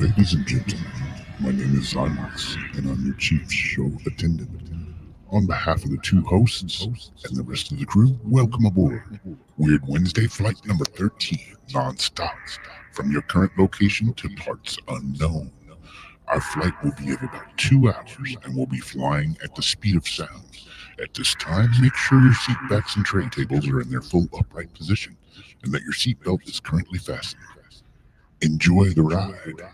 Ladies and gentlemen, my name is Zymox, and I'm your chief show attendant. On behalf of the two hosts and the rest of the crew, welcome aboard Weird Wednesday Flight number 13, non-stop, from your current location to parts unknown. Our flight will be at about 2 hours, and we'll be flying at the speed of sound. At this time, make sure your seat backs and tray tables are in their full upright position, and that your seatbelt is currently fastened. Enjoy the ride.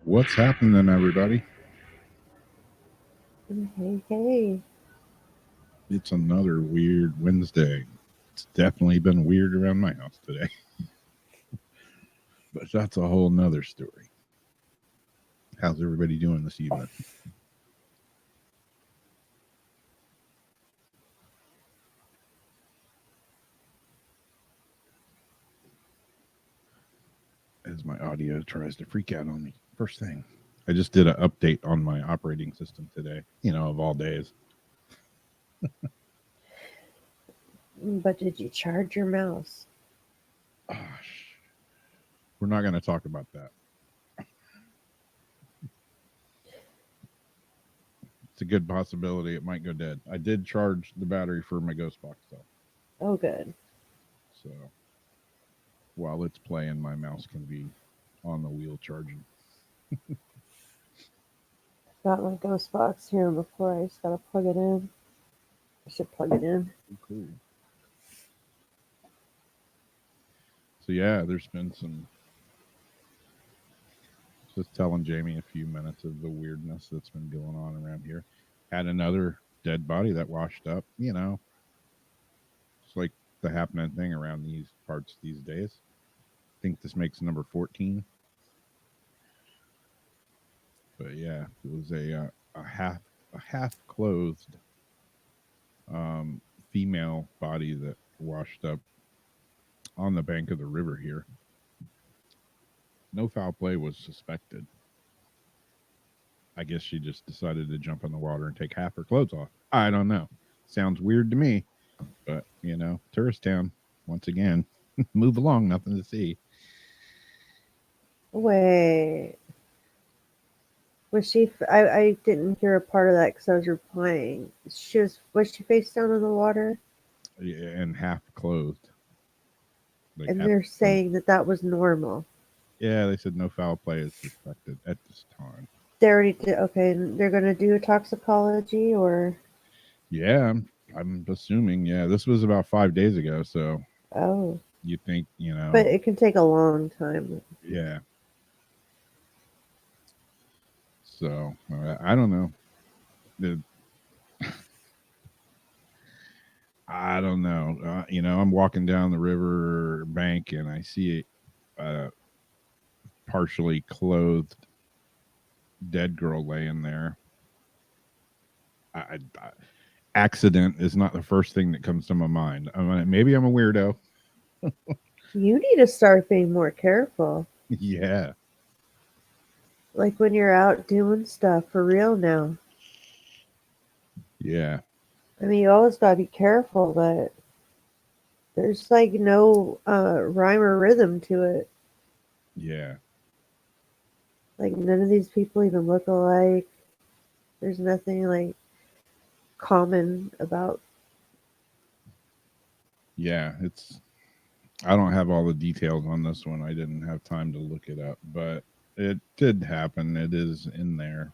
What's happening, everybody? Hey. It's another weird Wednesday. It's definitely been weird around my house today. But that's a whole nother story. How's everybody doing this evening? As my audio tries to freak out on me. First thing, I just did an update on my operating system today, of all days. But did you charge your mouse? Gosh, we're not going to talk about that. It's a good possibility it might go dead. I did charge the battery for my Ghost Box, though. Oh, good. So while it's playing, my mouse can be on the wheel charging. Got my Ghost Box here before I just gotta plug it in. I should plug it in. Cool. So yeah, there's been some. Just telling Jamie a few minutes of the weirdness that's been going on around here. Had another dead body that washed up. It's like the happening thing around these parts these days. I think this makes number 14. But yeah, it was a half clothed female body that washed up on the bank of the river here. No foul play was suspected. I guess she just decided to jump in the water and take half her clothes off. I don't know. Sounds weird to me, but tourist town once again. Move along, nothing to see. Wait. Was she? I didn't hear a part of that because I was replying. Was she face down in the water? Yeah, and half clothed. Like and they're saying that was normal. Yeah, they said no foul play is suspected at this time. They already did. Okay, they're gonna do toxicology or? Yeah, I'm assuming. Yeah, this was about 5 days ago, so. Oh. You think But it can take a long time. Yeah. So I don't know. I don't know. I'm walking down the river bank and I see a partially clothed dead girl laying there. Accident is not the first thing that comes to my mind. Maybe I'm a weirdo. You need to start being more careful. Yeah. Like when you're out doing stuff for real now. Yeah. I mean, you always gotta be careful, but there's like no rhyme or rhythm to it. Yeah. Like none of these people even look alike. There's nothing like common about. Yeah. I don't have all the details on this one. I didn't have time to look it up, but it did happen. It is in there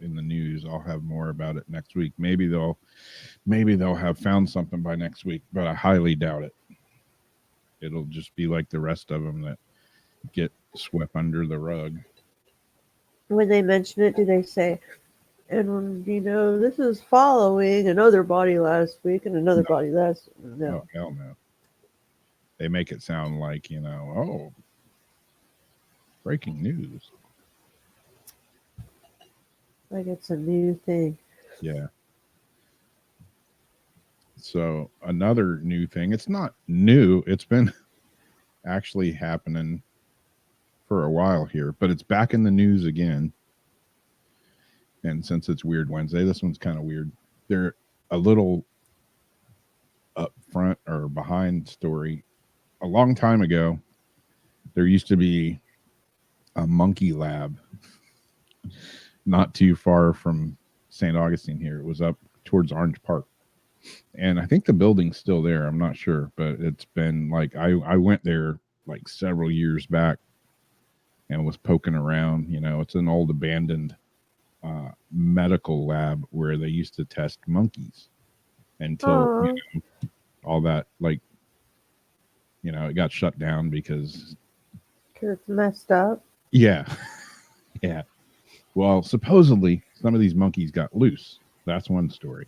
in the news. I'll have more about it next week. Maybe they'll have found something by next week, but I highly doubt it. It'll just be like the rest of them that get swept under the rug. When they mention it, do they say, and this is following another body last week and another No. body last? Oh, No. hell no. They make it sound like, oh, breaking news. Like it's a new thing. Yeah. So another new thing, it's not new. It's been actually happening for a while here, but it's back in the news again. And since it's Weird Wednesday, this one's kind of weird. They're a little up front or behind story. A long time ago, there used to be a monkey lab not too far from St. Augustine here. It was up towards Orange Park. And I think the building's still there. I'm not sure, but it's been like I went there like several years back and was poking around. It's an old abandoned medical lab where they used to test monkeys until Oh, all that it got shut down because it's messed up. yeah. Yeah. Well, supposedly some of these monkeys got loose. That's one story.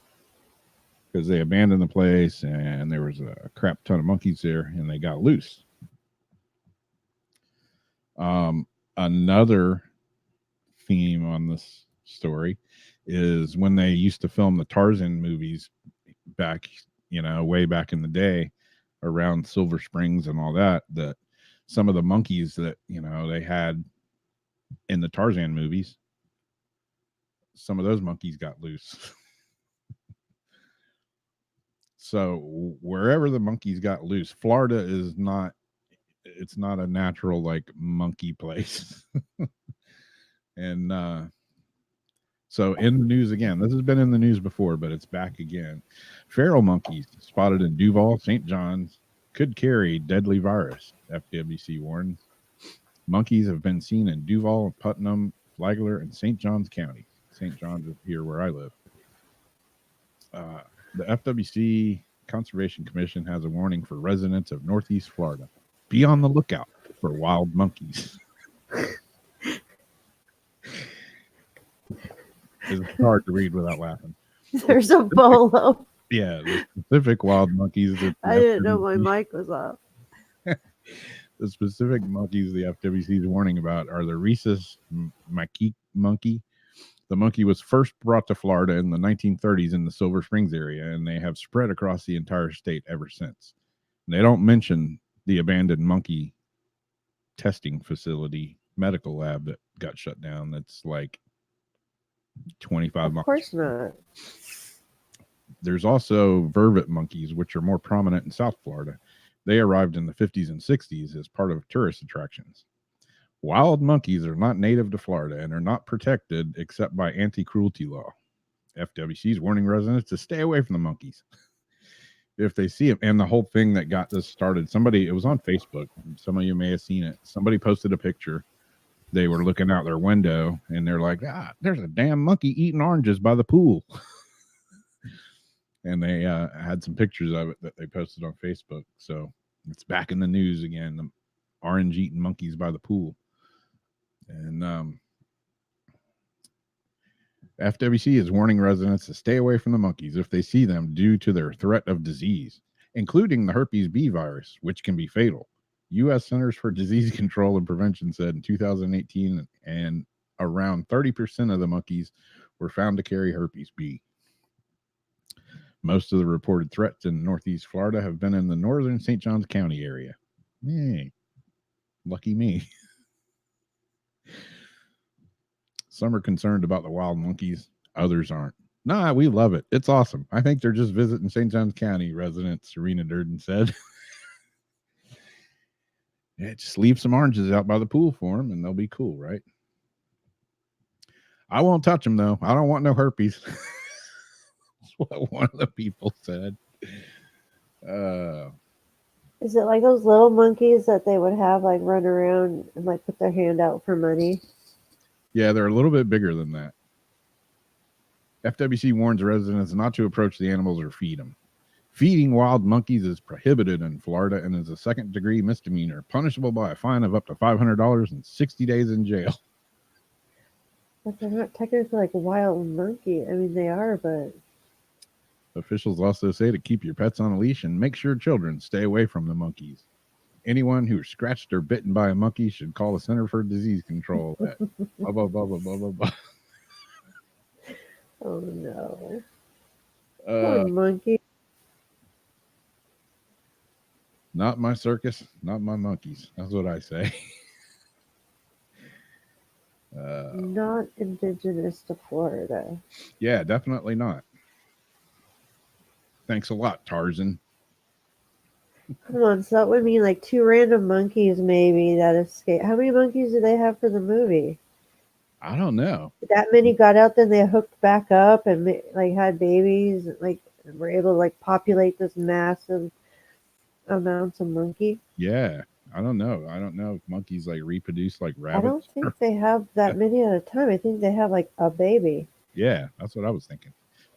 Because they abandoned the place and there was a crap ton of monkeys there and they got loose. Another theme on this story is when they used to film the Tarzan movies back, way back in the day around Silver Springs and all that some of the monkeys that, they had in the Tarzan movies, some of those monkeys got loose. So wherever the monkeys got loose, Florida is not it's not a natural like monkey place. And so in the news again, this has been in the news before, but it's back again. Feral monkeys spotted in Duval, St. John's could carry deadly virus, FWC warns. Monkeys have been seen in Duval, Putnam, Flagler, and St. John's counties. St. John's is here where I live. The FWC Conservation Commission has a warning for residents of Northeast Florida. Be on the lookout for wild monkeys. It's hard to read without laughing. There's a bolo. Yeah, the specific wild monkeys. I didn't know my mic was off. The specific monkeys the FWC is warning about are the rhesus macaque monkey. The monkey was first brought to Florida in the 1930s in the Silver Springs area, and they have spread across the entire state ever since. And they don't mention the abandoned monkey testing facility medical lab that got shut down. That's like 25 miles. Of course not. There's also vervet monkeys, which are more prominent in South Florida. They arrived in the 50s and 60s as part of tourist attractions. Wild monkeys are not native to Florida and are not protected except by anti-cruelty law. FWC is warning residents to stay away from the monkeys if they see them. And the whole thing that got this started, it was on Facebook. Some of you may have seen it. Somebody posted a picture. They were looking out their window and they're like, there's a damn monkey eating oranges by the pool. And they had some pictures of it that they posted on Facebook. So it's back in the news again, the orange eating monkeys by the pool. And FWC is warning residents to stay away from the monkeys if they see them due to their threat of disease, including the herpes B virus, which can be fatal. U.S. Centers for Disease Control and Prevention said in 2018, and around 30% of the monkeys were found to carry herpes B. Most of the reported threats in Northeast Florida have been in the northern St. Johns County area. Yay. Lucky me. Some are concerned about the wild monkeys, others aren't. Nah, we love it. It's awesome. I think they're just visiting St. Johns County, resident Serena Durden said. Yeah, just leave some oranges out by the pool for them and they'll be cool, right? I won't touch them, though. I don't want no herpes. That's what one of the people said. Is it like those little monkeys that they would have like run around and like put their hand out for money? Yeah, they're a little bit bigger than that. FWC warns residents not to approach the animals or feed them. Feeding wild monkeys is prohibited in Florida and is a second-degree misdemeanor, punishable by a fine of up to $500 and 60 days in jail. But they're not technically like a wild monkey. I mean, they are, but Officials also say to keep your pets on a leash and make sure children stay away from the monkeys. Anyone who is scratched or bitten by a monkey should call the Center for Disease Control at blah, blah, blah, blah, blah, blah, blah. oh no. Poor monkey. Not my circus, not my monkeys. That's what I say. Not indigenous to Florida. Yeah, definitely not. Thanks a lot, Tarzan. Come on, so that would mean like 2 random monkeys maybe that escaped. How many monkeys did they have for the movie? I don't know. That many got out, then they hooked back up and like had babies, like were able to like populate this massive amounts of monkey. Yeah, I don't know. I don't know if monkeys like reproduce like rabbits. I don't think they have that many at a time. I think they have like a baby. Yeah, that's what I was thinking.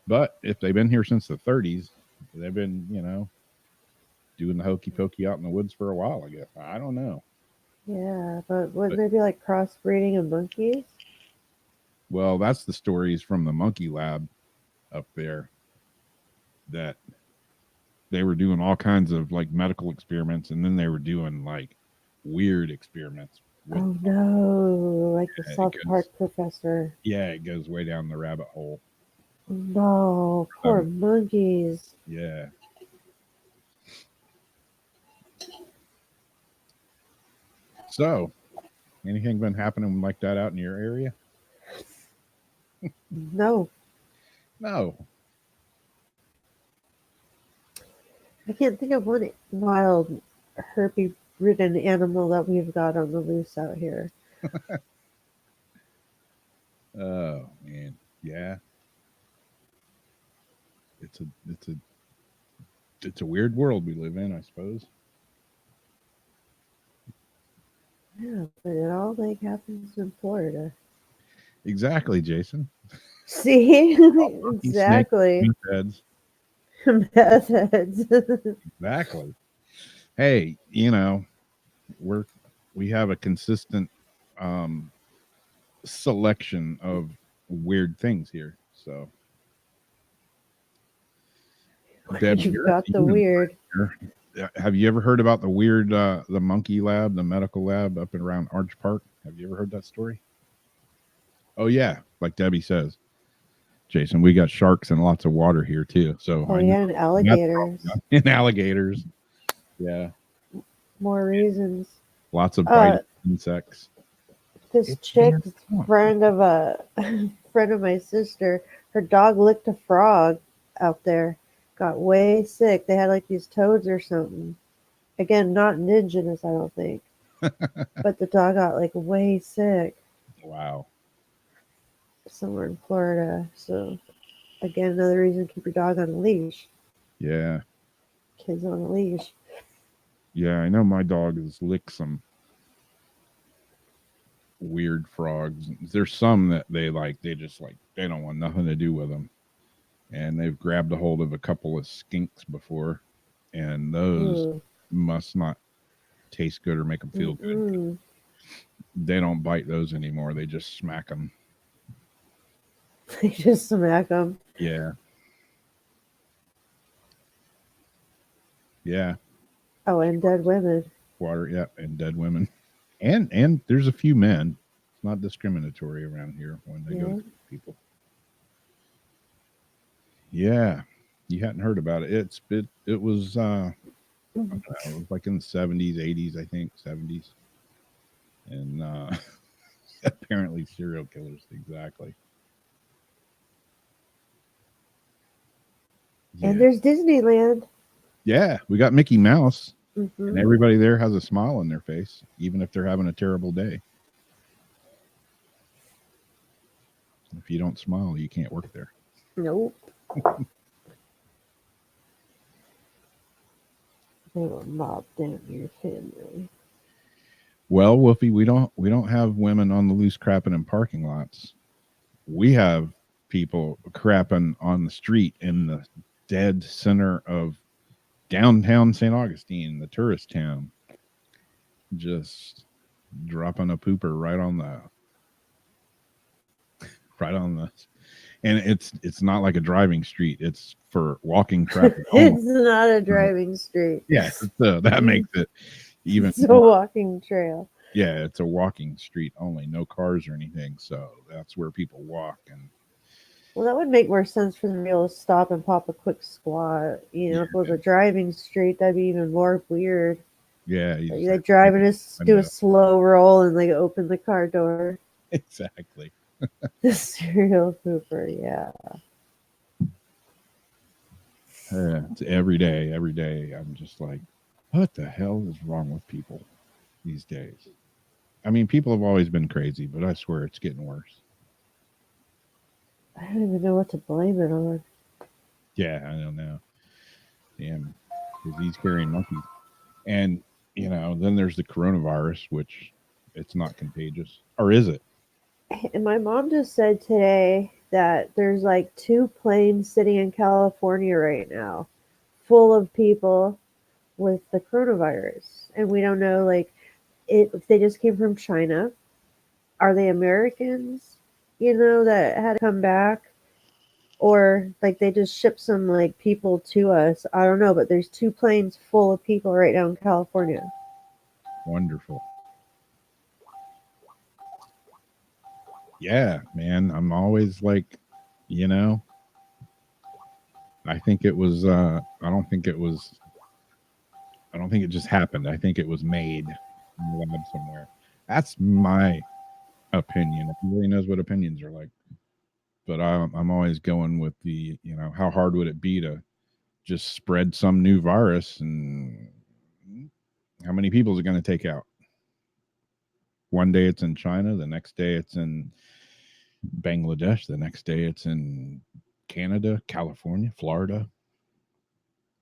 But if they've been here since the 30s, they've been, doing the hokey pokey out in the woods for a while, I guess. I don't know. Yeah, but wouldn't they be like crossbreeding of monkeys? Well, that's the stories from the monkey lab up there, that they were doing all kinds of like medical experiments, and then they were doing like weird experiments. Oh no, like the South goes- Park professor. Yeah, it goes way down the rabbit hole. No, poor monkeys. Yeah. So, anything been happening like that out in your area? No, No. I can't think of one wild herpes-ridden animal that we've got on the loose out here. Oh man, yeah. It's a weird world we live in, I suppose. Yeah, but it all like happens in Florida. Exactly, Jason. See, exactly. Snake heads. Meth heads. Exactly. Hey, we have a consistent selection of weird things here. So, Deb, You've got the weird. have you ever heard about the weird the monkey lab, the medical lab up and around Arch Park? Have you ever heard that story? Oh yeah, like Debbie says, Jason, we got sharks and lots of water here too. So Oh yeah, and alligators. and alligators. Yeah, More reasons. lots of biting insects. This chick's friend of my sister, her dog licked a frog out there, got way sick. They had like these toads or something. Again, not indigenous, I don't think. But the dog got like way sick Wow. somewhere in Florida. So again, another reason to keep your dog on a leash. Yeah. Kids on a leash. Yeah, I know my dog has licked some weird frogs. There's some that they don't want nothing to do with them. And they've grabbed a hold of a couple of skinks before, and those must not taste good or make them feel good. They don't bite those anymore. They just smack them. They just smack them. Yeah. Yeah. Oh, and dead women. Water, yeah, and dead women. And there's a few men. It's not discriminatory around here when they go to people. Yeah. You hadn't heard about it. It was I don't know, it was like in the 70s, 80s, I think, 70s. And apparently serial killers, exactly. Yeah. And there's Disneyland. Yeah, we got Mickey Mouse, and Hmm. everybody there has a smile on their face, even if they're having a terrible day. If you don't smile, you can't work there. Nope. They will mob down your family. Well, Wolfie, we don't have women on the loose crapping in parking lots. We have people crapping on the street in the dead center of downtown St. Augustine, the tourist town. Just dropping a pooper right on the and it's not like a driving street. It's for walking traffic only. It's not a driving street. Yeah, so that makes it even It's a walking trail. yeah, it's a walking street only, no cars or anything. So that's where people walk. And Well, that would make more sense for them to be able to stop and pop a quick squat. You know, if it was a driving street, that'd be even more weird. yeah, Like, they drive and just do a slow roll and like open the car door. exactly. The serial pooper, yeah. It's every day. I'm just like, what the hell is wrong with people these days? I mean, people have always been crazy, but I swear it's getting worse. I don't even know what to blame it on. Yeah, I don't know. Damn, disease carrying monkeys. And, then there's the coronavirus, which it's not contagious. Or is it? And my mom just said today that there's like 2 planes sitting in California right now full of people with the coronavirus. And we don't know like if they just came from China. Are they Americans, that had to come back? Or like they just shipped some like people to us. I don't know, but there's 2 planes full of people right now in California. Wonderful. Yeah, man. I'm always like, I think it was I don't think it just happened. I think it was made in the lab somewhere. That's my opinion. Everybody knows what opinions are like. But I'm always going with the, how hard would it be to just spread some new virus, and how many people is it going to take out? One day it's in China, the next day it's in Bangladesh, the next day it's in Canada, California, Florida.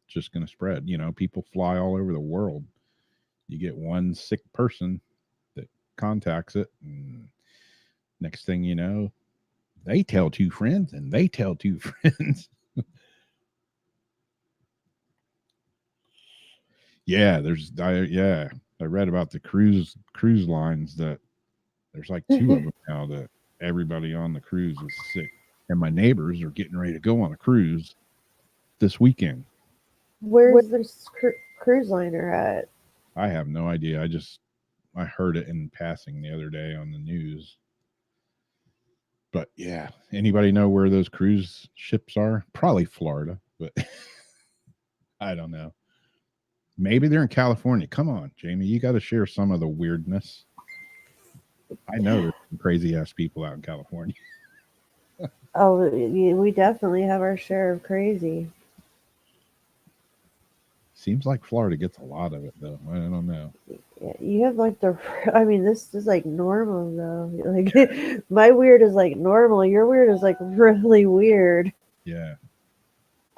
Just going to spread. People fly all over the world. You get one sick person that contacts it, and next thing you know, they tell 2 friends, and they tell 2 friends. Yeah, I read about the cruise lines that there's like 2 of them now that everybody on the cruise is sick, and my neighbors are getting ready to go on a cruise this weekend. Where's this cruise liner at? I have no idea. I heard it in passing the other day on the news. But yeah, anybody know where those cruise ships are? Probably Florida, but I don't know. Maybe they're in California. Come on, Jamie, you got to share some of the weirdness. I know there's some crazy ass people out in California. Oh, we definitely have our share of crazy. Seems like Florida gets a lot of it, though. I don't know. Yeah, you have like I mean, this is like normal though. Like my weird is like normal. Your weird is like really weird. Yeah.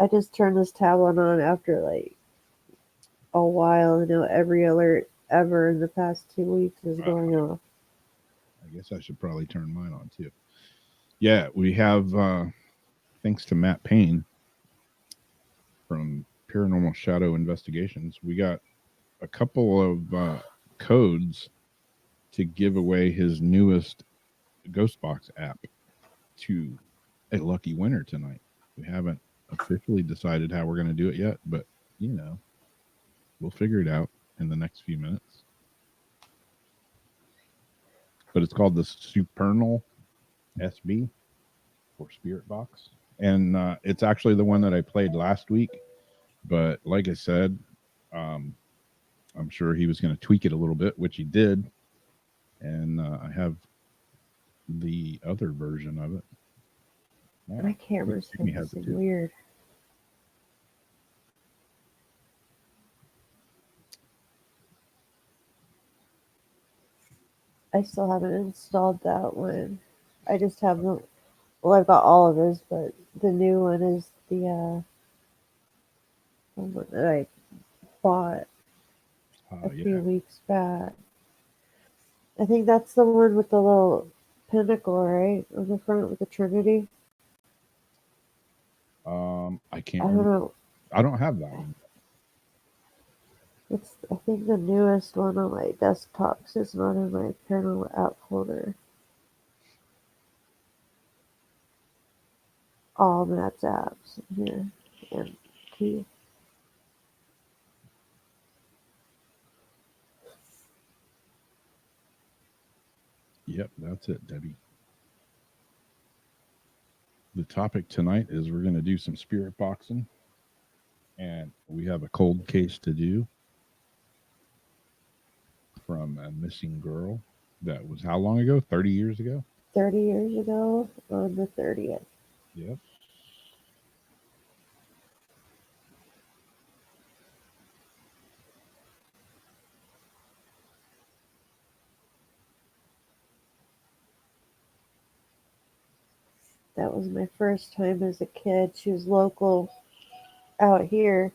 I just turned this tablet on after like a while. Every alert ever in the past 2 weeks is going off. I guess I should probably turn mine on too. Yeah, we have, thanks to Matt Payne from Paranormal Shadow Investigations, we got a couple of codes to give away his newest Ghostbox app to a lucky winner tonight. We haven't officially decided how we're going to do it yet, but we'll figure it out in the next few minutes. But it's called the Supernal SB for Spirit Box. And it's actually the one that I played last week. But like I said, um, I'm sure he was going to tweak it a little bit, which he did. And I have the other version of it. Wow, My camera's Make me acting hesitate. weird. I still haven't installed that one. I just have the. Well, I've got all of his, but the new one is the one that I bought a few Yeah. weeks back. I think that's the one with the little pinnacle, right, on the front with the Trinity. I I can't don't remember. know. I don't have that one. It's I think the newest one on my desktop, 'cause it's not in my panel app folder. All Matt's apps in here and key. Yep, that's it, Debbie. The topic tonight is we're going to do some spirit boxing, and we have a cold case to do from a missing girl that was how long ago? 30 years ago? 30 years ago on the 30th. Yep. That was my first time as a kid. She was local out here,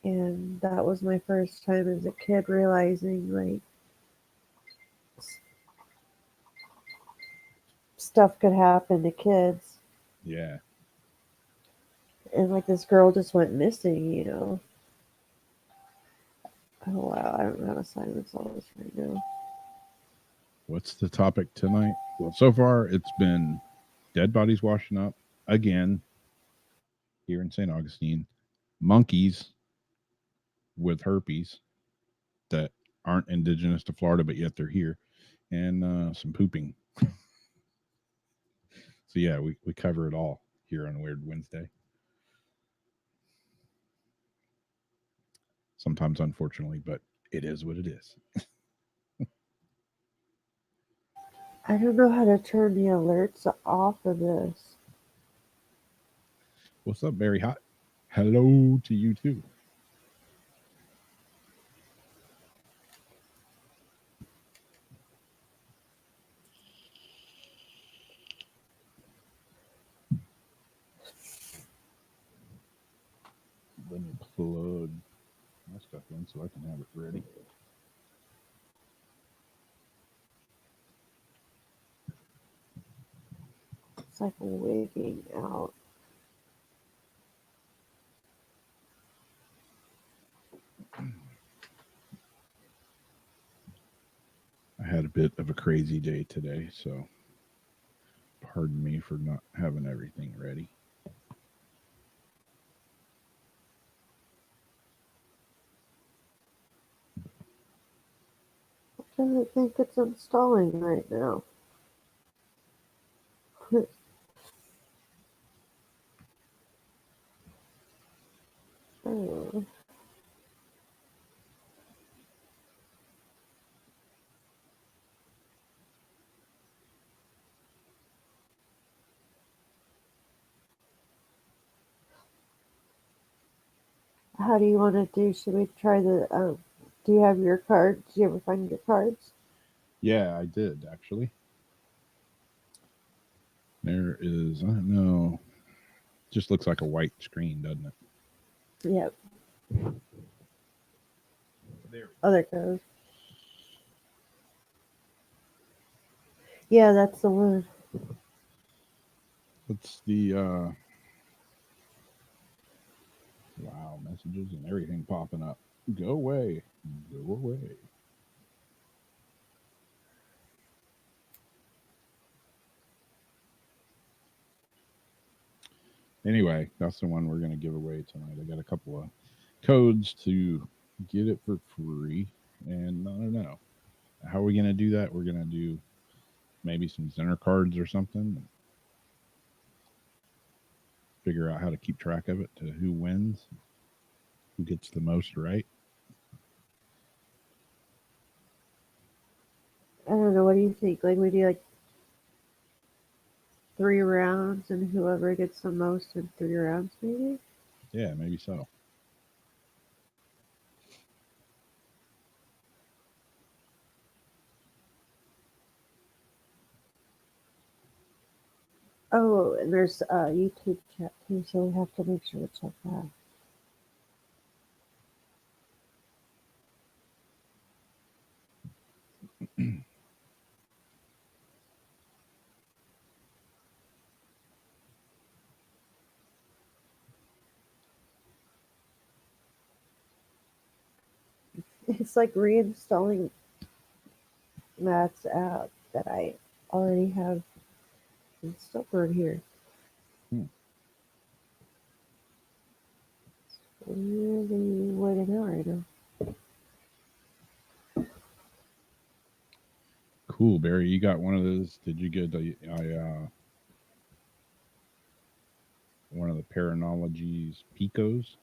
and that was my first time as a kid realizing like stuff could happen to kids. Yeah. And like this girl just went missing. Oh wow, I don't know how to silence all this right now. What's the topic tonight? Well, so far it's been dead bodies washing up again here in St. Augustine, monkeys with herpes that aren't indigenous to Florida, but yet they're here, and some pooping. So, yeah, we cover it all here on Weird Wednesday. Sometimes, unfortunately, but it is what it is. I don't know how to turn the alerts off of this. What's up, Barry Hot? Hello to you, too. Let me plug my stuff in so I can have it ready. It's like wigging out. I had a bit of a crazy day today, so pardon me for not having everything ready. I don't think it's installing right now. Oh. How do you want to do? Should we try the? Do you have your cards? Do you ever find your cards? Yeah, I did actually. There is, I don't know, just looks like a white screen, doesn't it? Yep. There. Oh, there it goes. Yeah, that's the one. It's the wow, messages and everything popping up. Go away. Go away. Anyway, that's the one we're going to give away tonight. I got a couple of codes to get it for free. And I don't know. How are we going to do that? We're going to do maybe some Zenner cards or something. figure out how to keep track of it to who wins, who gets the most right. I don't know. What do you think? Like we do like 3 rounds, and whoever gets the most in 3 rounds, maybe. Yeah, maybe so. Oh, and there's a YouTube chat too, so we have to make sure to check that. It's like reinstalling Matt's app that I already have installed here. Hmm. Really waiting out right now. Cool, Barry. You got one of those? Did you get one of the Paranology's Picos?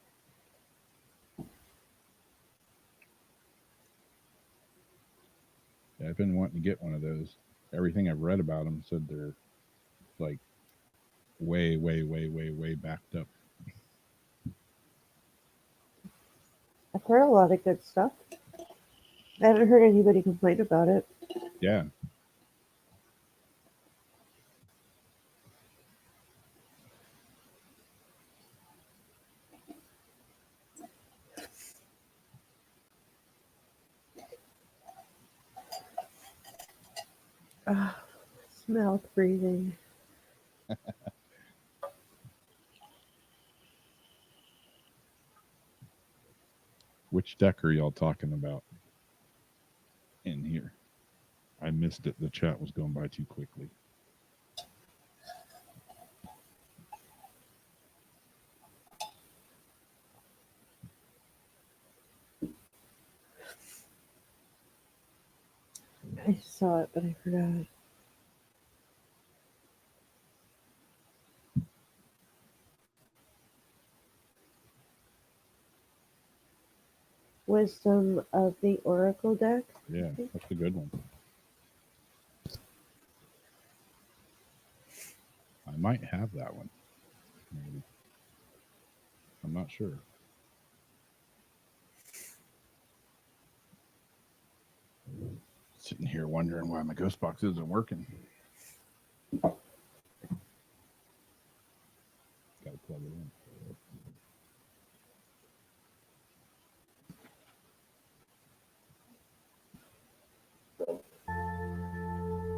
Yeah, I've been wanting to get one of those. Everything I've read about them said they're like way, way, way, way, way backed up. I've heard a lot of good stuff. I haven't heard anybody complain about it. Yeah. Mouth breathing. Which deck are y'all talking about in here? I missed it. The chat was going by too quickly. I saw it, but I forgot. Wisdom of the Oracle deck. Yeah, that's a good one. I might have that one. Maybe. I'm not sure. Sitting here wondering why my ghost box isn't working. Gotta plug it in.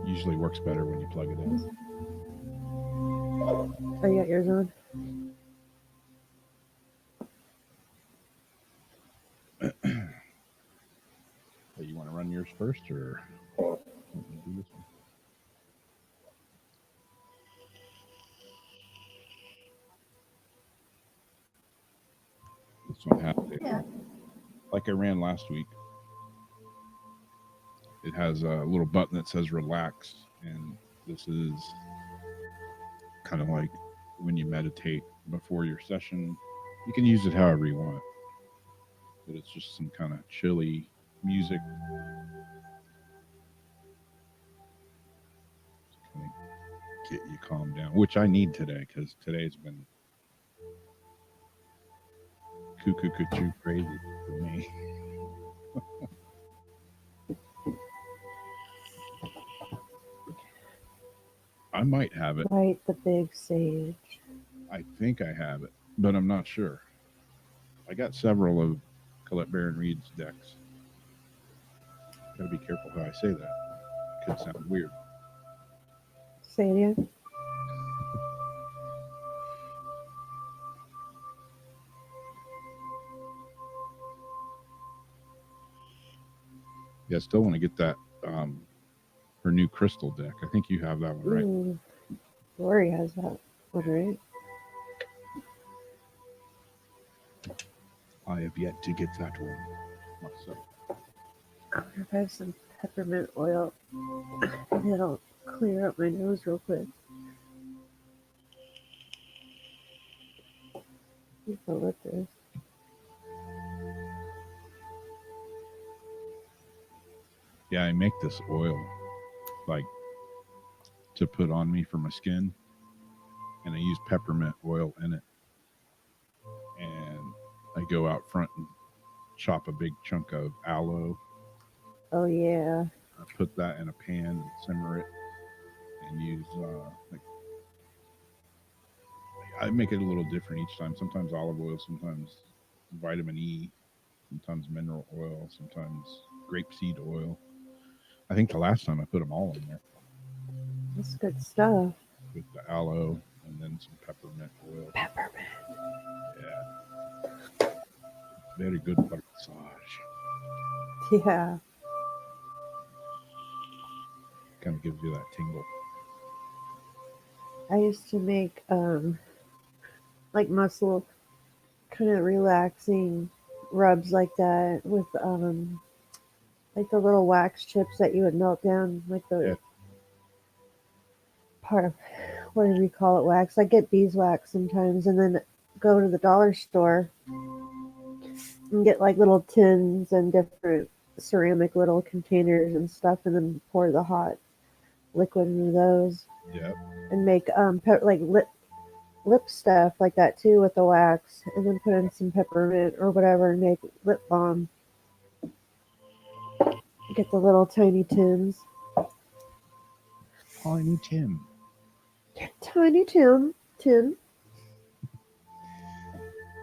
Usually works better when you plug it in. Oh, you got yours on? Hey, you want to run yours first, or want me to do this one? This one has it. Yeah. Like I ran last week. It has a little button that says relax, and this is kind of like when you meditate before your session. You can use it however you want, but it's just some kind of chilly music to kind of get you calmed down, which I need today because today's been cuckoo crazy for me. I might have it. Light the big sage. I think I have it, but I'm not sure. I got several of Colette Baron Reed's decks. Gotta be careful how I say that. It could sound weird. Say it again. Yeah, I still want to get that her new crystal deck. I think you have that one, right? Ooh. Lori has that one, right? I have yet to get that one myself. I wonder if I have some peppermint oil. It'll clear up my nose real quick. Eucalyptus. Yeah, I make this oil like to put on me for my skin, and I use peppermint oil in it. And I go out front and chop a big chunk of aloe. Oh yeah. I put that in a pan and simmer it, and use like I make it a little different each time. Sometimes olive oil, sometimes vitamin E, sometimes mineral oil, sometimes grapeseed oil. I think the last time I put them all in there That's good stuff. with the aloe and then some peppermint oil. Peppermint. Yeah, very good for massage. Yeah. Kind of gives you that tingle. I used to make like muscle kind of relaxing rubs like that with like the little wax chips that you would melt down, like the Yeah. part of what do we call it, wax. I get beeswax sometimes, and then go to the dollar store and get like little tins and different ceramic little containers and stuff, and then pour the hot liquid into those Yep. and make like lip stuff like that too with the wax, and then put in some peppermint or whatever and make lip balm. Get the little tiny tins. Tiny Tim. Tiny tin.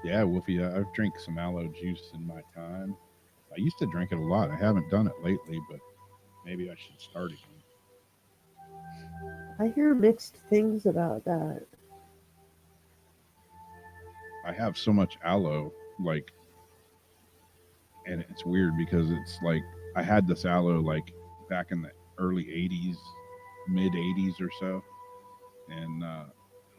Yeah, Wolfie, I've drank some aloe juice in my time. I used to drink it a lot. I haven't done it lately, but maybe I should start again. I hear mixed things about that. I have so much aloe, like, and it's weird because it's like I had this aloe like back in the early 80s, mid 80s or so. And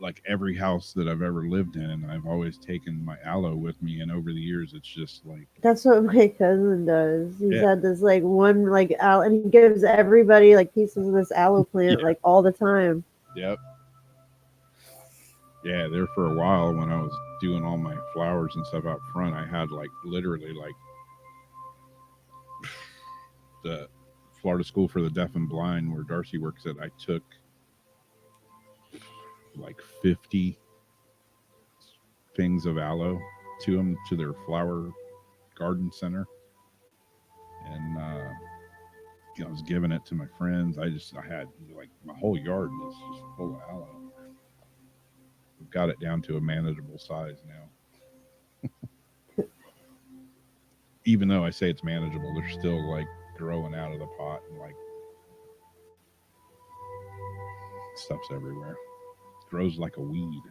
like every house that I've ever lived in, I've always taken my aloe with me. And over the years, it's just like, That's what my cousin does. He's Yeah. had this like one like aloe, and he gives everybody like pieces of this aloe plant Yeah. like all the time. yep. Yeah, there for a while when I was doing all my flowers and stuff out front, I had like literally like the Florida School for the Deaf and Blind, where Darcy works at, I took like 50 things of aloe to them to their flower garden center. And I was giving it to my friends. I had like my whole yard was just full of aloe. We've got it down to a manageable size now. Even though I say it's manageable, they're still like growing out of the pot and like stuff's everywhere. It grows like a weed.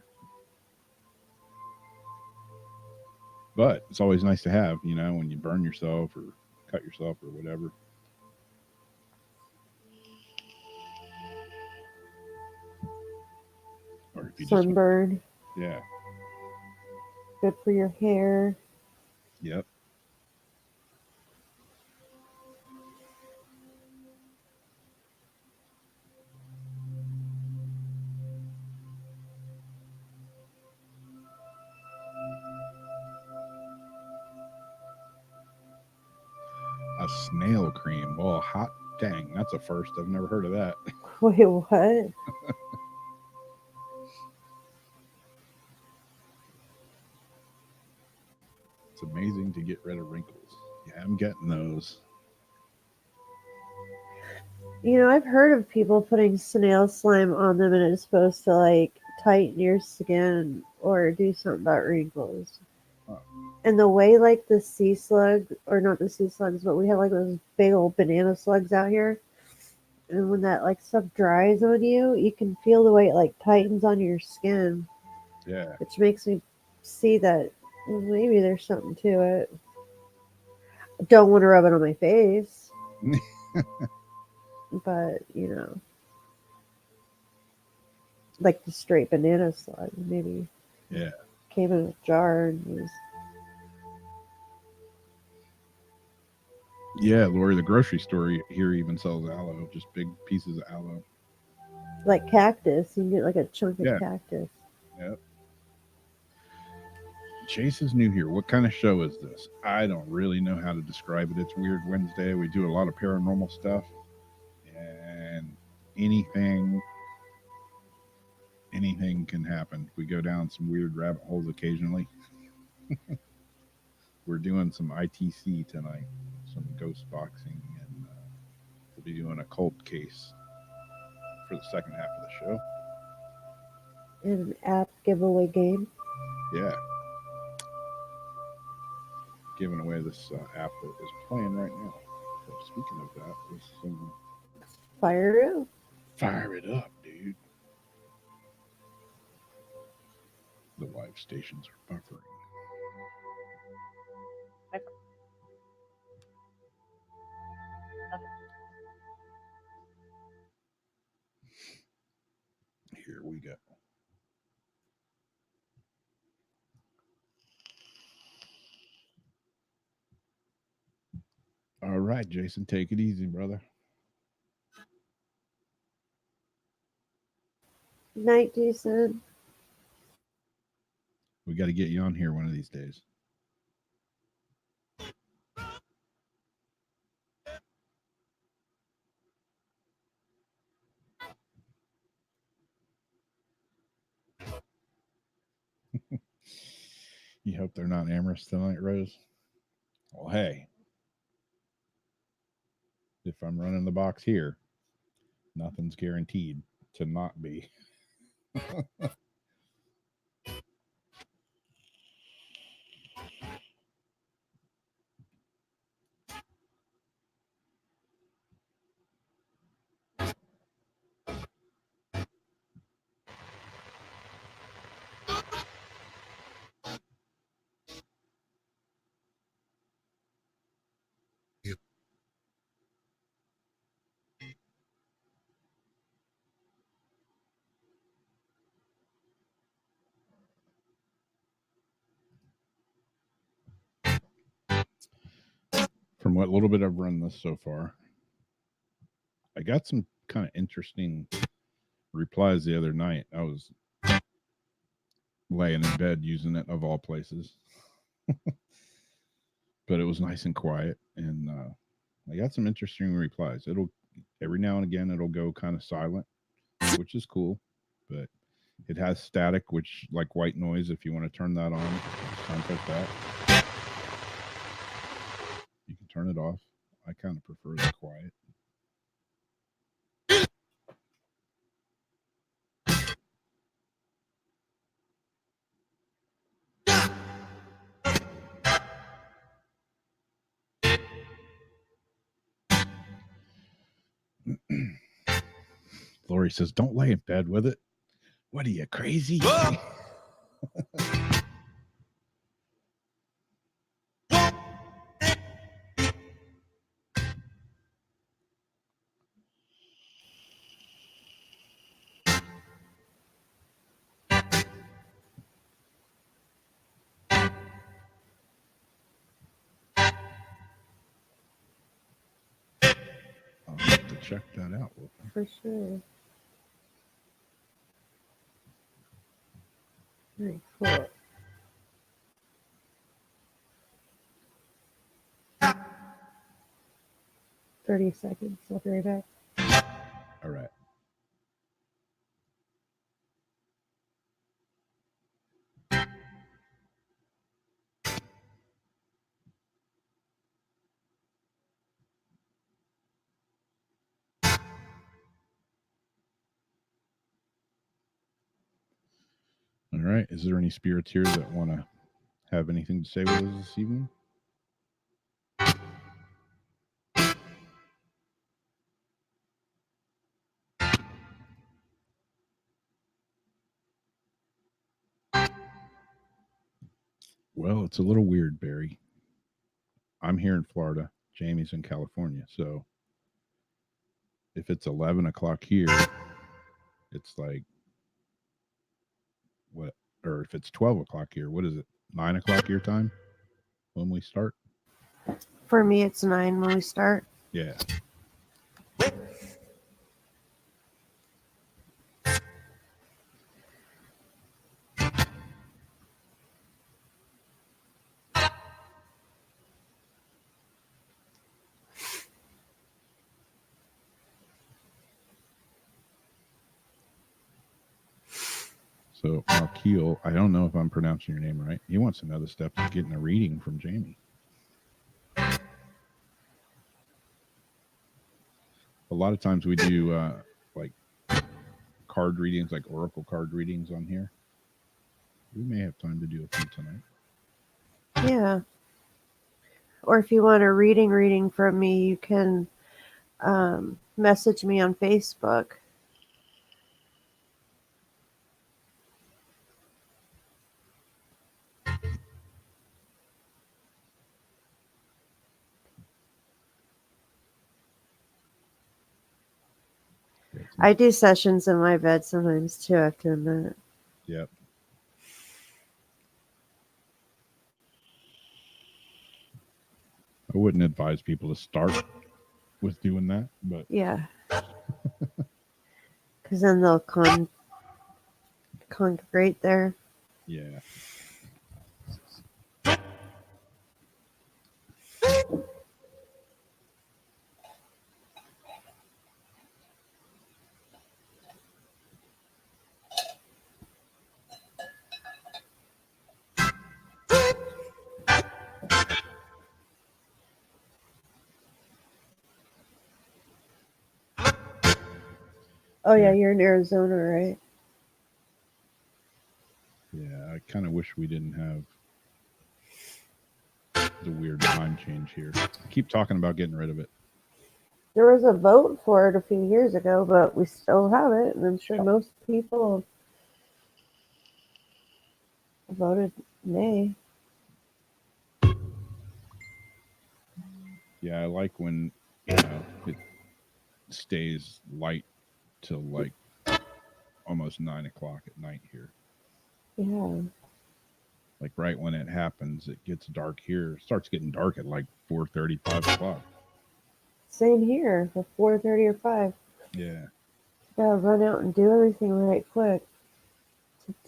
But it's always nice to have, when you burn yourself or cut yourself or whatever. Or if you Sunburn, yeah. good for your hair. Yep. A snail cream. Well, hot dang, that's a first. I've never heard of that. Wait, what? It's amazing to get rid of wrinkles. Yeah, I'm getting those. You know, I've heard of people putting snail slime on them and it's supposed to like tighten your skin or do something about wrinkles. Huh. And the way like the sea slug, or not the sea slugs, but we have like those big old banana slugs out here. And when that like stuff dries on you, you can feel the way it like tightens on your skin, Yeah. which makes me see that maybe there's something to it. I don't want to rub it on my face, but like the straight banana slug, maybe Yeah. came in a jar and was Yeah, Lori, the grocery store here even sells aloe, just big pieces of aloe. like cactus. You can get like a chunk of Yeah. cactus. Yep. Chase is new here. What kind of show is this? I don't really know how to describe it. It's Weird Wednesday. We do a lot of paranormal stuff, and anything can happen. We go down some weird rabbit holes occasionally. We're doing some ITC tonight, some ghost boxing, and we'll be doing a cold case for the second half of the show. And an app giveaway game. Yeah. Giving away this app that is playing right now. So speaking of that, let's Fire it up. fire it up, dude. The live stations are buffering. Here we go. All right, Jason, take it easy, brother. Night, Jason. We got to get you on here one of these days. You hope they're not amorous tonight, Rose? Well, hey, if I'm running the box here, nothing's guaranteed to not be. From what little bit I've run this so far, I got some kind of interesting replies the other night. I was laying in bed using it, of all places. But it was nice and quiet, and I got some interesting replies. It'll every now and again it'll go kind of silent, which is cool, but it has static, which like white noise. If you want to turn that on, sounds like that. You can turn it off. I kind of prefer the quiet. Lori says, "Don't lay in bed with it. What are you, crazy?" I'll have to check that out. For sure. Very cool. $30 seconds. I'll be right back. All right. All right. Is there any spirits here that want to have anything to say with us this evening? Well, it's a little weird, Barry. I'm here in Florida. Jamie's in California. So if it's 11 o'clock here, it's like, what? Or if it's 12 o'clock here, what is it? 9 o'clock your time when we start? For me, it's 9 when we start. Yeah. So Malkiel, I don't know if I'm pronouncing your name right. He wants to know the steps of getting a reading from Jamie. A lot of times we do like card readings, like oracle card readings on here. We may have time to do a few tonight. Yeah. Or if you want a reading from me, you can message me on Facebook. I do sessions in my bed sometimes too, I have to admit. Yep. I wouldn't advise people to start with doing that, but Yeah. Because then they'll congregate there. yeah. Oh, yeah, Yeah. you're in Arizona, right? Yeah, I kind of wish we didn't have the weird time change here. I keep talking about getting rid of it. There was a vote for it a few years ago, but we still have it, and I'm sure most people voted nay. Yeah, I like when, it stays light till like almost 9:00 at night here. Yeah. Like right when it happens, it gets dark here. It starts getting dark at like 4:30, 5:00. Same here for 4:30 or 5. Yeah. Gotta run out and do everything right quick.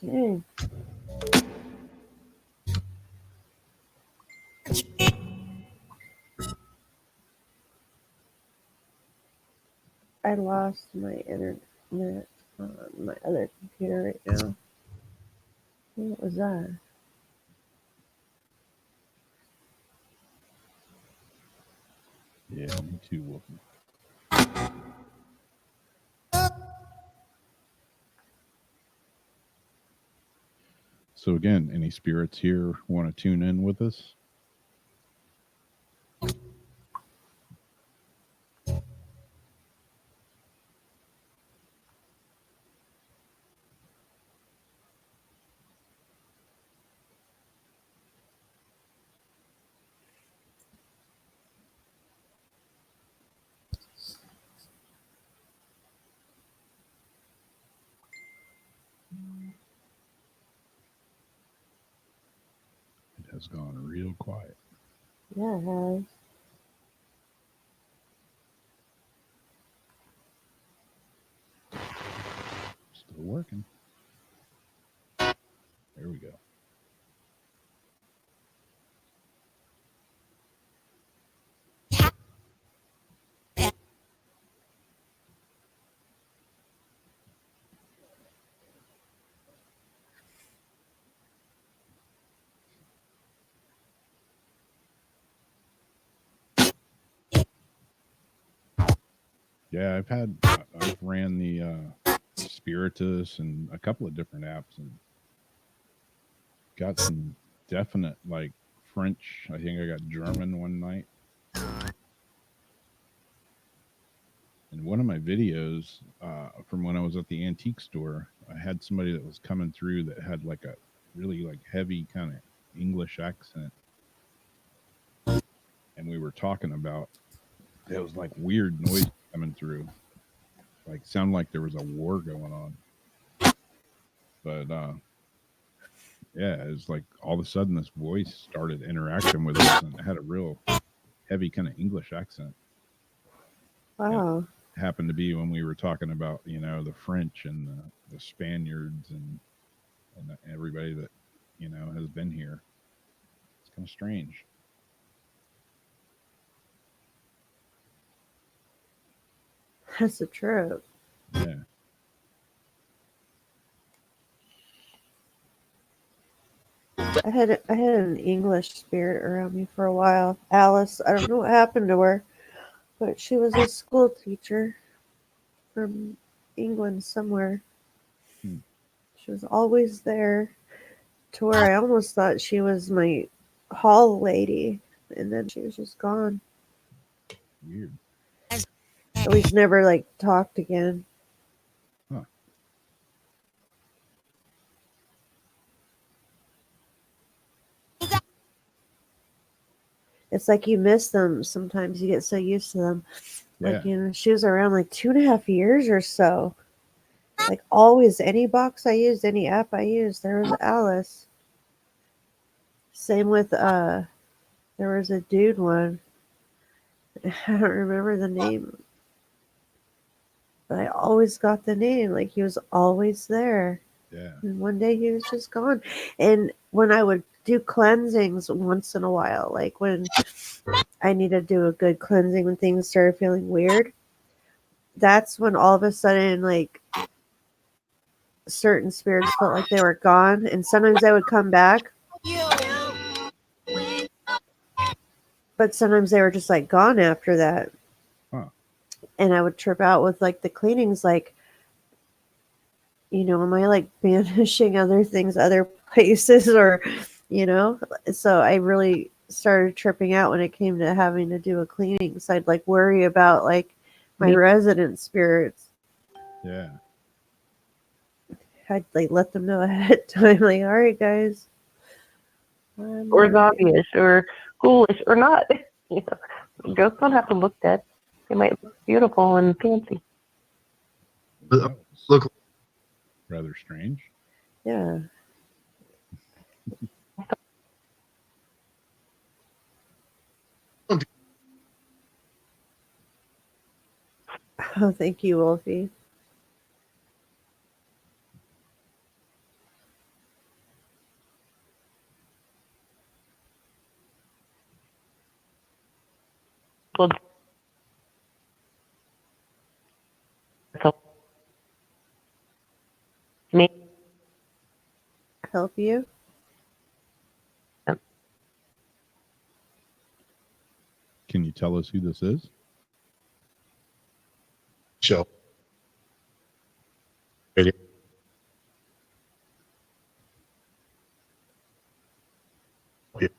Dang. I lost my internet on my other computer right now. What was that? Yeah, me too, Wolfie. So again, any spirits here want to tune in with us? It has gone real quiet. Yeah, it has. Still working. There we go. Yeah, I've ran the Spiritus and a couple of different apps and got some definite like French. I think I got German one night. In one of my videos from when I was at the antique store, I had somebody that was coming through that had like a really like heavy kind of English accent, and we were talking about it was like weird noise coming through, like sounded like there was a war going on. But yeah, it was like all of a sudden this voice started interacting with us, and it had a real heavy kind of English accent. Wow. Happened to be when we were talking about the French and the Spaniards and everybody that has been here. It's kind of strange. That's a trip. Yeah. I had an English spirit around me for a while. Alice, I don't know what happened to her, but she was a school teacher from England somewhere. Hmm. She was always there to where I almost thought she was my hall lady, and then she was just gone. Weird. And we've never like talked again. Huh. It's like you miss them sometimes. You get so used to them. Yeah. Like, she was around like 2.5 years or so. Like always, any box I used, any app I used, there was Alice. Same with there was a dude one. I don't remember the name, but I always got the name. Like he was always there. Yeah. And one day he was just gone. And when I would do cleansings once in a while, like when I needed to do a good cleansing when things started feeling weird, that's when all of a sudden like certain spirits felt like they were gone, and sometimes they would come back, but sometimes they were just like gone after that. Huh. And I would trip out with like the cleanings, like, am I like banishing other things, other places, or, so I really started tripping out when it came to having to do a cleaning. So I'd like worry about like my resident spirits. Yeah. I'd like let them know ahead of time, like, all right, guys. Or zombie-ish, or ghoulish, or not. Ghosts don't have to look dead. They might look beautiful and fancy. That was Look, rather strange. Yeah. Oh, thank you, Wolfie. Well, so, me, Help you? Can you tell us who this is? show. Radio. The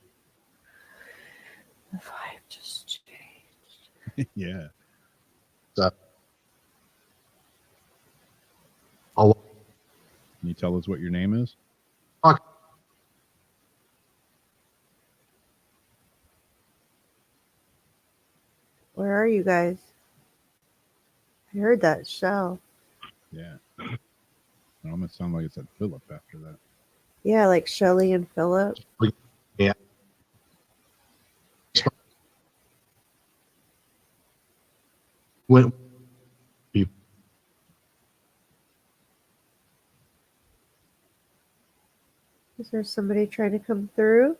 vibe just changed. Yeah. I'll Can you tell us what your name is? talk. Where are you guys? I heard that shell. Yeah. It almost sounds like it said Philip after that. Yeah, like Shelly and Philip. Yeah. When people Is there somebody trying to come through?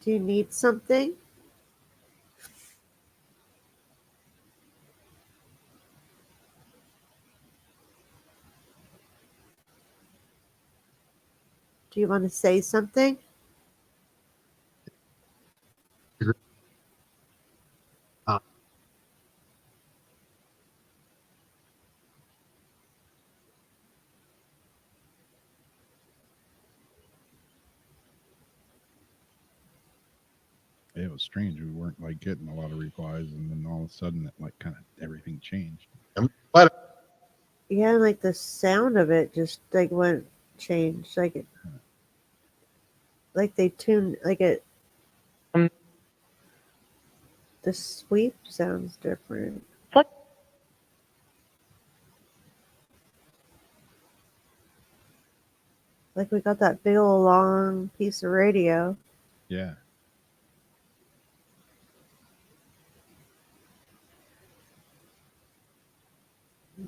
Do you need something? Do you want to say something? It was strange. We weren't like getting a lot of replies, and then all of a sudden, it like kind of everything changed. Yeah, like the sound of it just like went changed. Like they tuned like it. The sweep sounds different. Like we got that big old long piece of radio. Yeah.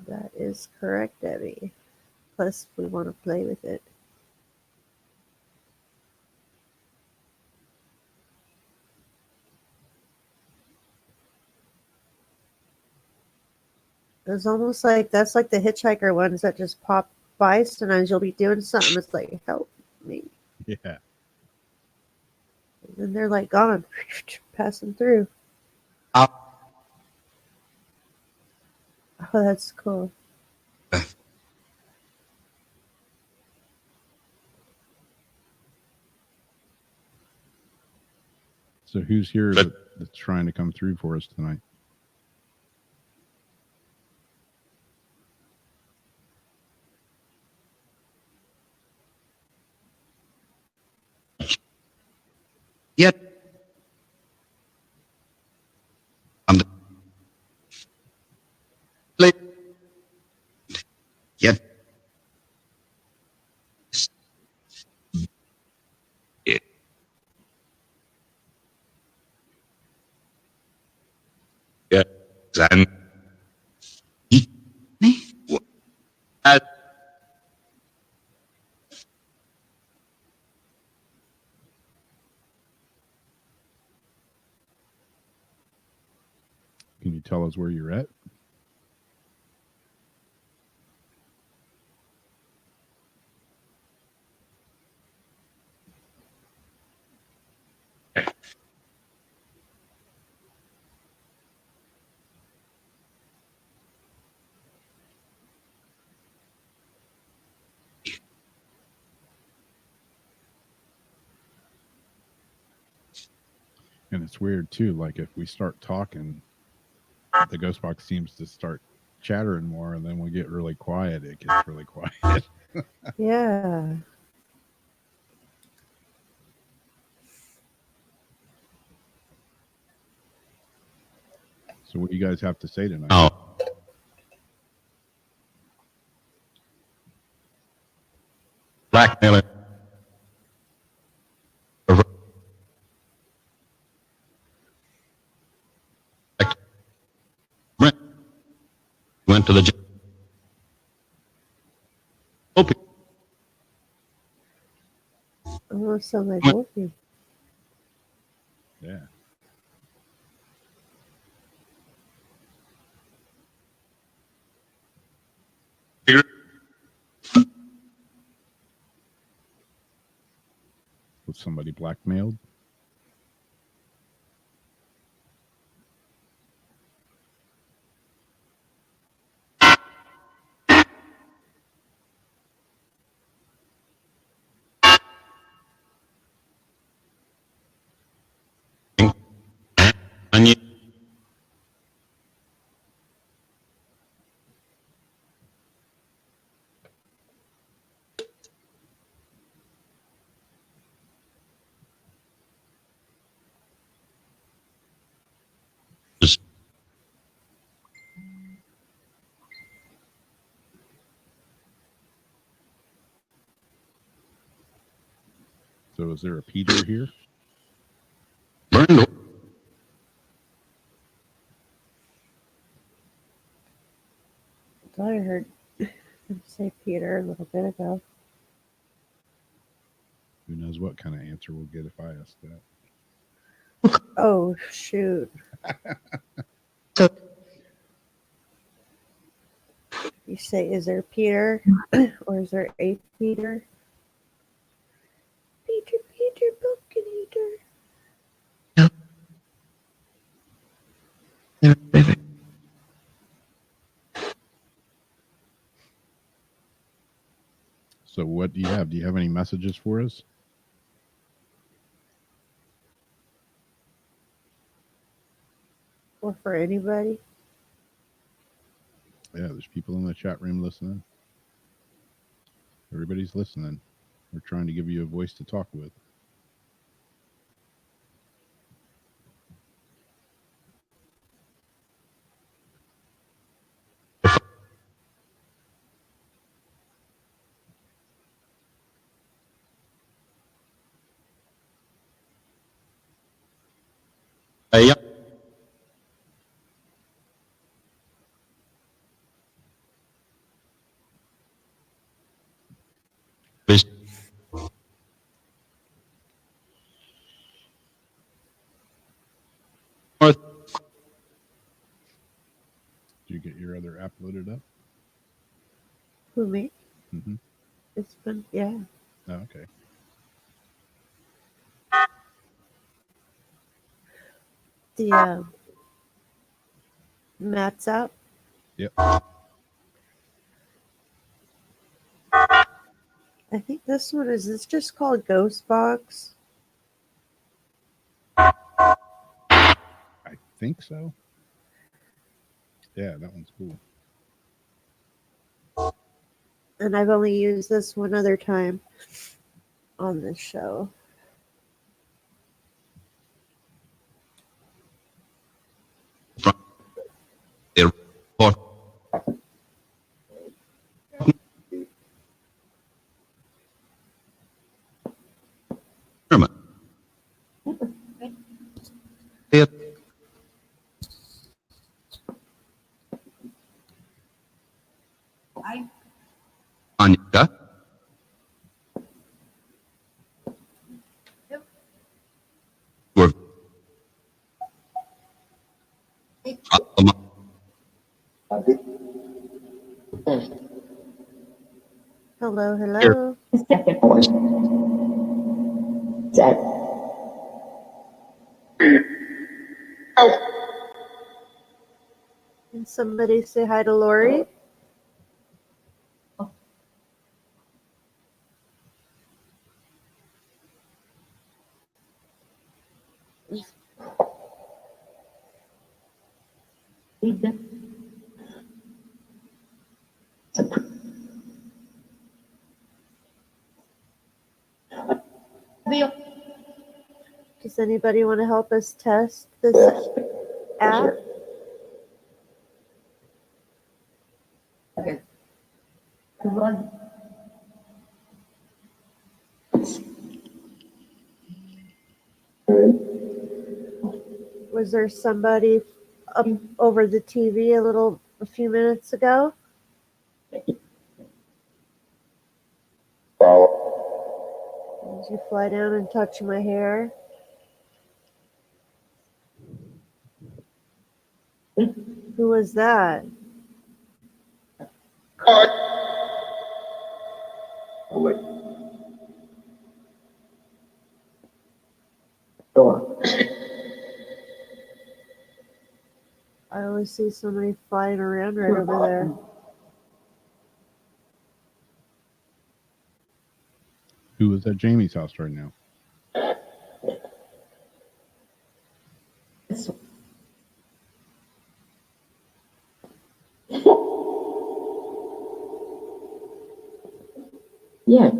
That is correct, Debbie. Plus, we want to play with it. It's almost like that's like the hitchhiker ones that just pop by. Sometimes you'll be doing something. It's like, help me. Yeah. And then they're like gone, passing through. Uh, Oh, that's cool. So who's here that's trying to come through for us tonight? Yet. I'm the play. Yet. Yeah. And Can you tell us where you're at? And it's weird too. Like if we start talking, the ghost box seems to start chattering more, and then we get really quiet. It gets really quiet. Yeah. So what do you guys have to say tonight? oh. Blackmailer. Went to the open. Almost sound like Wolfie. Yeah. Was somebody blackmailed? And you So is there a Peter here? burned. I thought I heard him say Peter a little bit ago. Who knows what kind of answer we'll get if I ask that. Oh, shoot. You say, is there Peter or is there a Peter? Peter, Peter, pumpkin eater. So what do you have? Do you have any messages for us? Or for anybody? Yeah, there's people in the chat room listening. Everybody's listening. We're trying to give you a voice to talk with. Yeah. loaded up? Who, me? Mm-hmm. It's been, yeah. Oh, okay. The Matt's out. Yep. I think this one is this just called Ghost Box? I think so. Yeah, that one's cool. And I've only used this one other time on this show. The report. German. It. Anya. Were. Hello, hello. Second voice. That. Can somebody say hi to Lori? Does anybody want to help us test this app? Was there somebody up over the TV a few minutes ago? Did you fly down and touch my hair? Who was that? I always see somebody flying around right over there. Who is at Jamie's house right now? Yeah.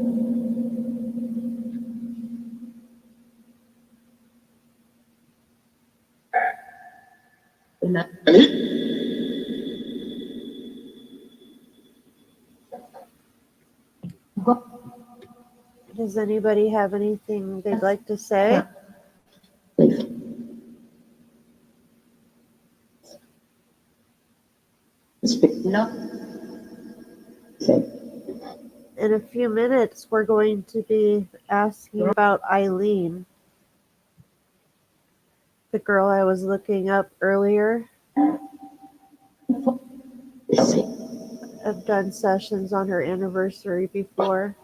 Does anybody have anything they'd like to say? Please. Speak. No. Say. In a few minutes, we're going to be asking about Eileen, the girl I was looking up earlier. Say. I've done sessions on her anniversary before.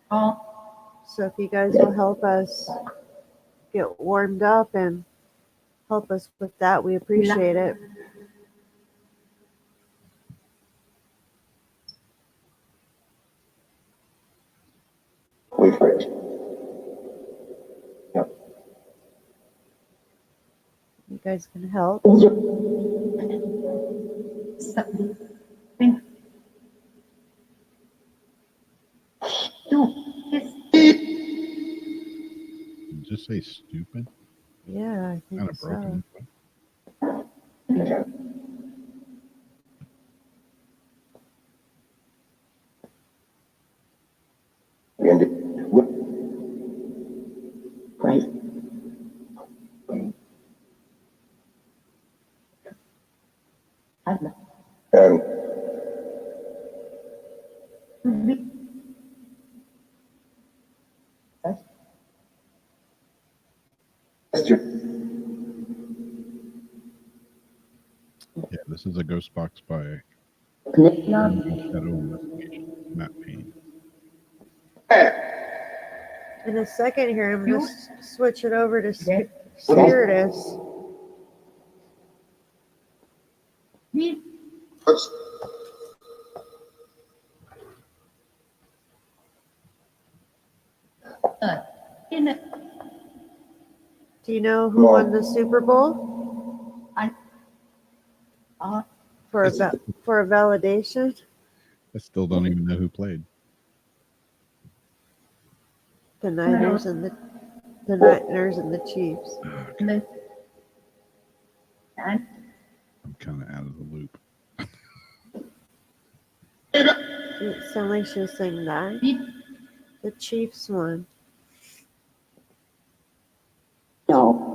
So if you guys will help us get warmed up and help us with that, we appreciate it. Wait for it. You guys can help. Did you just say stupid? Yeah, I think Kind of so. broken. Right. Yeah, this is a ghost box by Shadow Investigation. Matt Payne. In a second here, I'm going to switch it over to Spiritus. Do you know who won the Super Bowl? For a validation? I still don't even know who played. The Niners and the Chiefs. I'm kind of out of the loop. It sounded like she was saying that. The Chiefs won. No.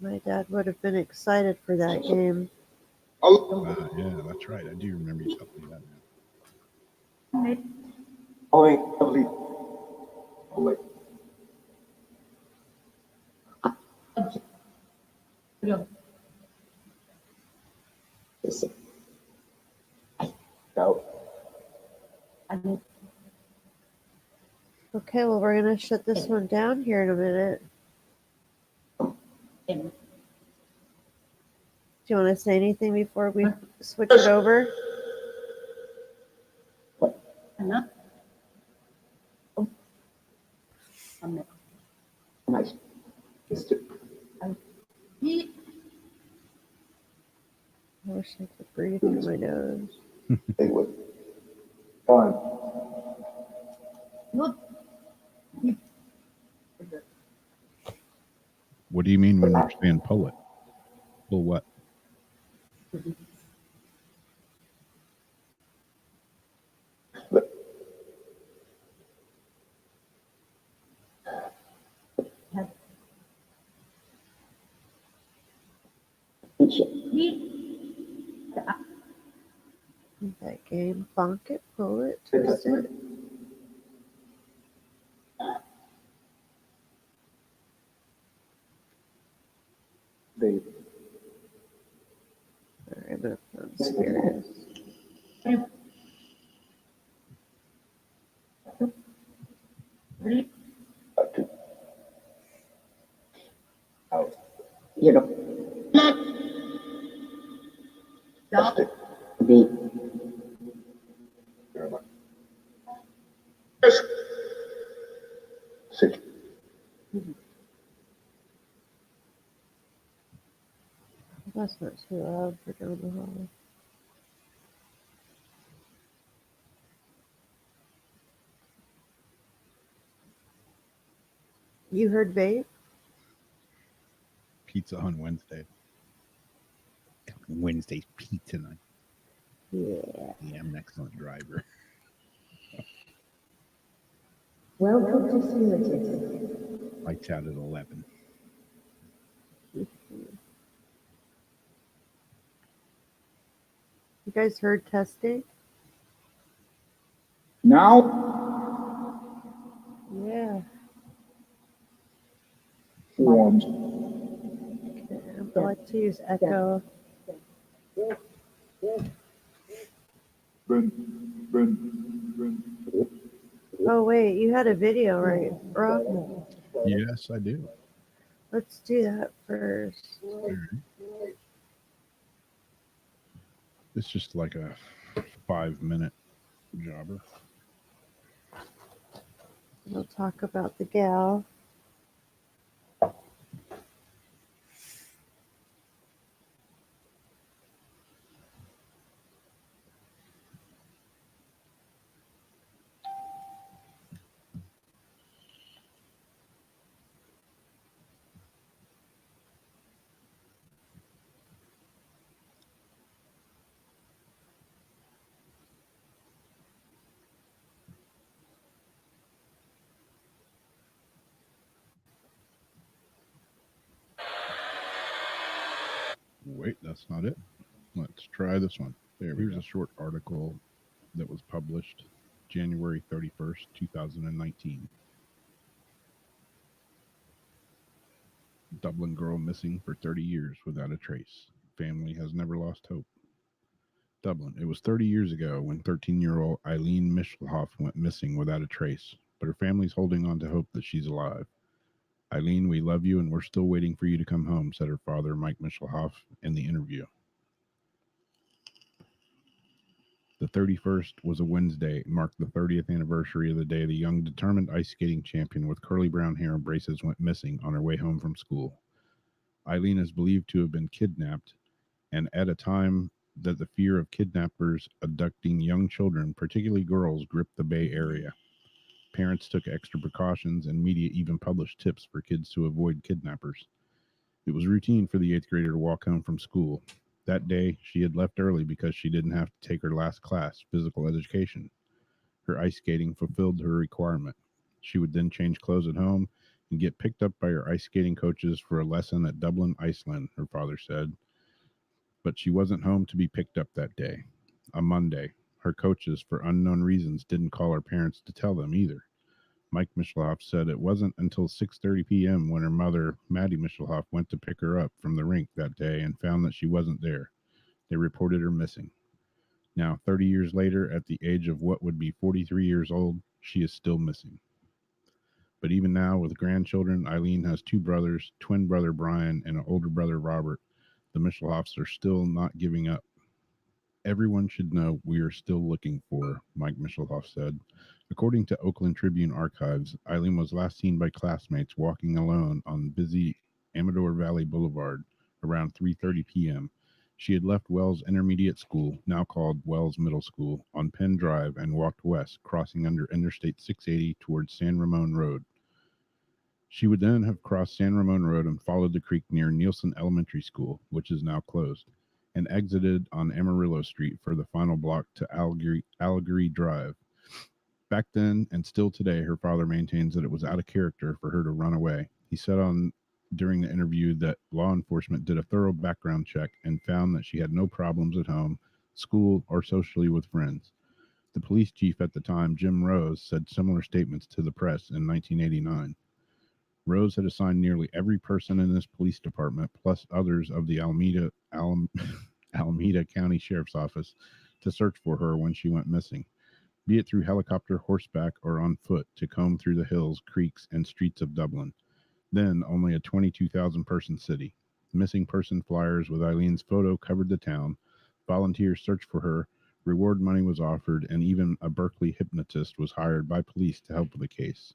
My dad would have been excited for that game. Yeah, that's right. I do remember you telling me that now. Oi, lovely. Oi. Listen. No. Okay, well, we're going to shut this one down here in a minute. Do you want to say anything before we switch it over? Nice. I wish I could breathe through my nose. They would. Fine. What do you mean when you're saying pull it? Pull what? That game, bonk it, pull it, twist it. They Alright, I'm going to put on Spiritus. out. You know. That's it. B. Six. That's not too loud for down the hall. You heard Babe? Pizza on Wednesday. Wednesday's pizza night. Yeah. Yeah, I'm an excellent driver. Welcome to Spiritus. Lights out at 11. You guys heard testing? Now Yeah. forms. I like to use Echo. Oh, wait, you had a video, right, Rob? Yes, I do. Let's do that first. All right. It's just like a 5-minute jobber. We'll talk about the gal. Wait, that's not it. Let's try this one. Here's a short article that was published January 31st, 2019. Dublin girl missing for 30 years without a trace. family has never lost hope. Dublin. It was 30 years ago when 13-year-old Eileen Michelhoff went missing without a trace, but her family's holding on to hope that she's alive. Eileen, we love you and we're still waiting for you to come home, said her father, Mike Michelhoff, in the interview. The 31st was a Wednesday, marked the 30th anniversary of the day the young, determined ice skating champion with curly brown hair and braces went missing on her way home from school. Eileen is believed to have been kidnapped, and at a time that the fear of kidnappers abducting young children, particularly girls, gripped the Bay Area. Parents took extra precautions, and media even published tips for kids to avoid kidnappers. It was routine for the 8th grader to walk home from school. That day, she had left early because she didn't have to take her last class, physical education. Her ice skating fulfilled her requirement. She would then change clothes at home and get picked up by her ice skating coaches for a lesson at Dublin Iceland, her father said. But she wasn't home to be picked up that day. A Monday, her coaches, for unknown reasons, didn't call her parents to tell them either. Mike Michelhoff said it wasn't until 6:30 p.m. when her mother, Maddie Michelhoff, went to pick her up from the rink that day and found that she wasn't there. They reported her missing. Now, 30 years later, at the age of what would be 43 years old, she is still missing. But even now, with grandchildren, Eileen has 2 brothers, twin brother Brian and an older brother Robert. The Michelhoffs are still not giving up. Everyone should know we are still looking for her, Mike Michelhoff said. According to Oakland Tribune archives, Eileen was last seen by classmates walking alone on busy Amador Valley Boulevard around 3:30 p.m. She had left Wells Intermediate School, now called Wells Middle School, on Penn Drive and walked west, crossing under Interstate 680 towards San Ramon Road. She would then have crossed San Ramon Road and followed the creek near Nielsen Elementary School, which is now closed, and exited on Amarillo Street for the final block to Allegory Drive. Back then, and still today, her father maintains that it was out of character for her to run away. He said during the interview that law enforcement did a thorough background check and found that she had no problems at home, school, or socially with friends. The police chief at the time, Jim Rose, said similar statements to the press in 1989. Rose had assigned nearly every person in this police department, plus others of the Alameda County Sheriff's Office, to search for her when she went missing, be it through helicopter, horseback, or on foot, to comb through the hills, creeks, and streets of Dublin, then only a 22,000-person city. Missing person flyers with Eileen's photo covered the town. Volunteers searched for her. Reward money was offered, and even a Berkeley hypnotist was hired by police to help with the case.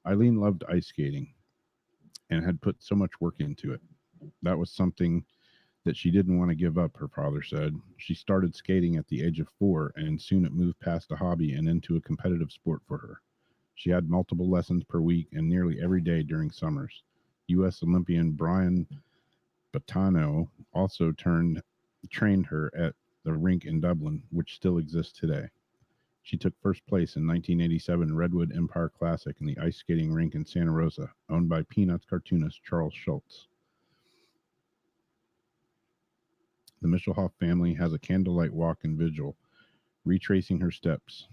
Eileen loved ice skating and had put so much work into it. That was something that she didn't want to give up, her father said. She started skating at the age of 4, and soon it moved past a hobby and into a competitive sport for her. She had multiple lessons per week and nearly every day during summers. U.S. Olympian Brian Bottano also trained her at the rink in Dublin, which still exists today. She took first place in 1987 Redwood Empire Classic in the ice skating rink in Santa Rosa, owned by Peanuts cartoonist Charles Schultz. The Michelhoff family has a candlelight walk and vigil, retracing her steps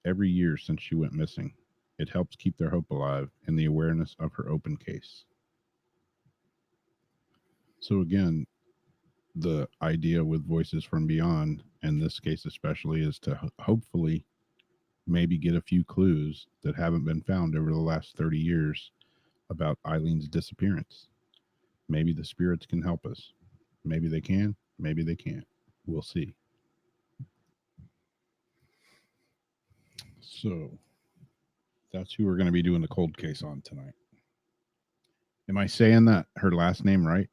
every year since she went missing. It helps keep their hope alive and the awareness of her open case. So again, the idea with Voices from Beyond, in this case especially, is to hopefully maybe get a few clues that haven't been found over the last 30 years about Eileen's disappearance. Maybe the spirits can help us. Maybe they can, maybe they can't. We'll see. So that's who we're going to be doing the cold case on tonight. Am I saying that her last name right?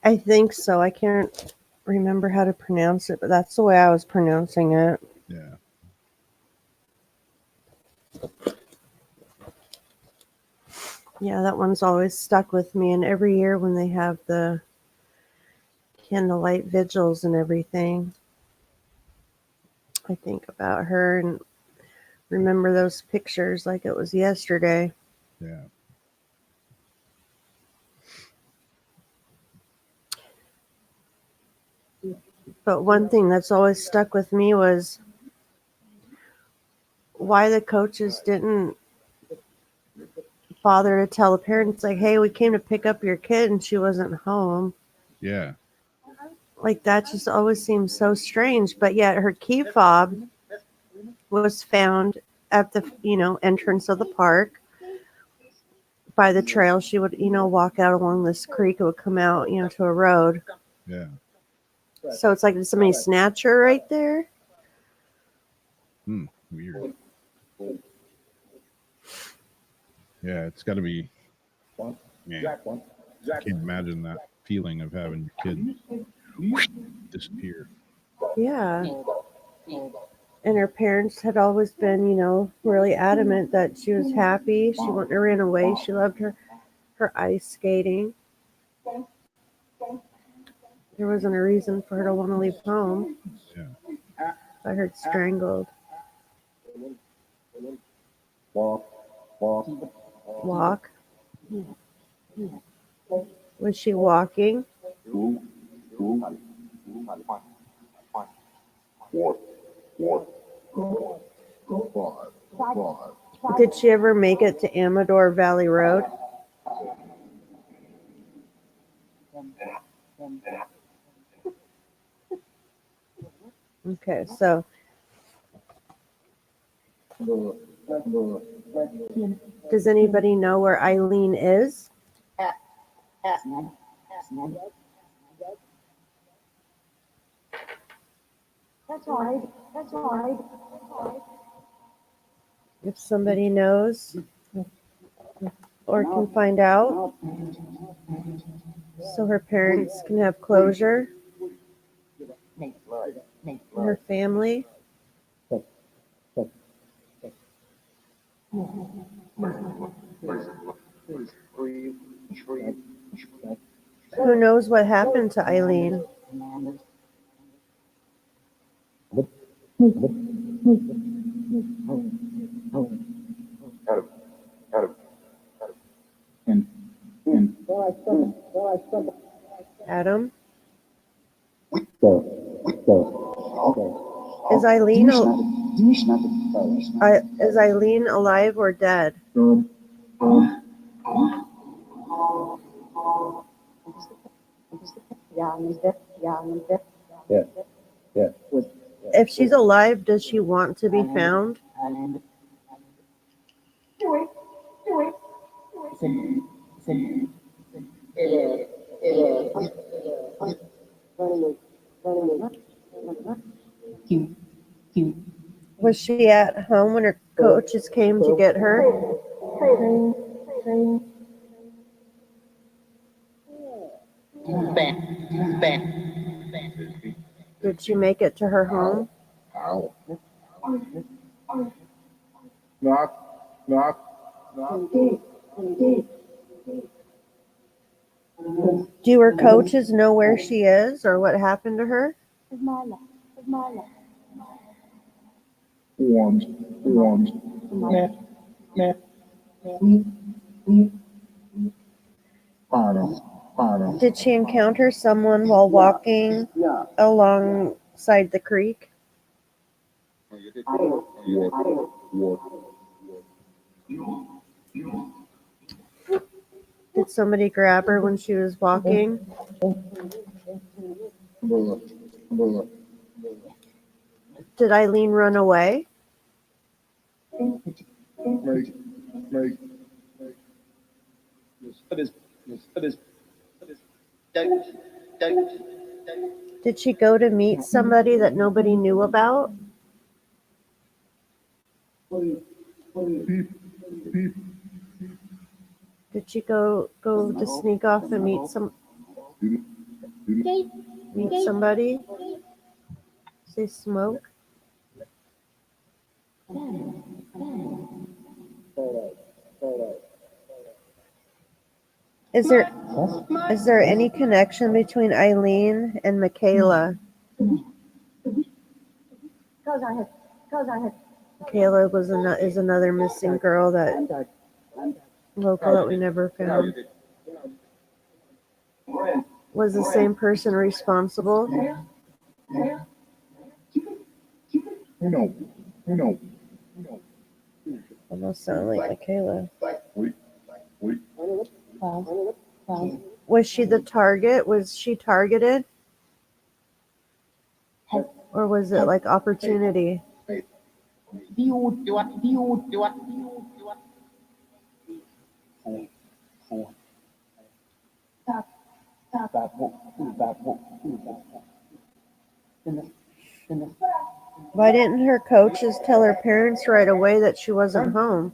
I think so. I can't remember how to pronounce it, but that's the way I was pronouncing it. Yeah. Yeah, that one's always stuck with me. And every year when they have the candlelight vigils and everything, I think about her and remember those pictures like it was yesterday. Yeah. But one thing that's always stuck with me was why the coaches didn't bother to tell the parents, like, hey, we came to pick up your kid and she wasn't home. Yeah. Like, that just always seems so strange. But yet her key fob was found at the, entrance of the park by the trail. She would, walk out along this creek. It would come out, to a road. Yeah. So it's like, did somebody snatch her right there? Weird. Yeah, it's got to be. Man, I can't imagine that feeling of having your kid disappear. Yeah. And her parents had always been, really adamant that she was happy. She wouldn't have ran away. She loved her ice skating. There wasn't a reason for her to want to leave home. Yeah. I heard strangled. Walk. Was she walking? Did she ever make it to Amador Valley Road? Okay, so does anybody know where Eileen is? That's all right. If somebody knows or can find out, so her parents can have closure, and her family. Who knows what happened to Eileen? Adam? Is Eileen alive or dead? If she's alive, does she want to be found? Was she at home when her coaches came to get her? Did she make it to her home? Do her coaches know where she is or what happened to her? Did she encounter someone while walking alongside the creek? Did somebody grab her when she was walking? Did Eileen run away? Did she go to meet somebody that nobody knew about? Did she go to sneak off and meet somebody? Say smoke. Is there any connection between Eileen and Michaela? Michaela is another missing girl that we never found. Was the same person responsible? Almost sound like Michaela. Was she the target? Was she targeted? Or was it like opportunity? Why didn't her coaches tell her parents right away that she wasn't home?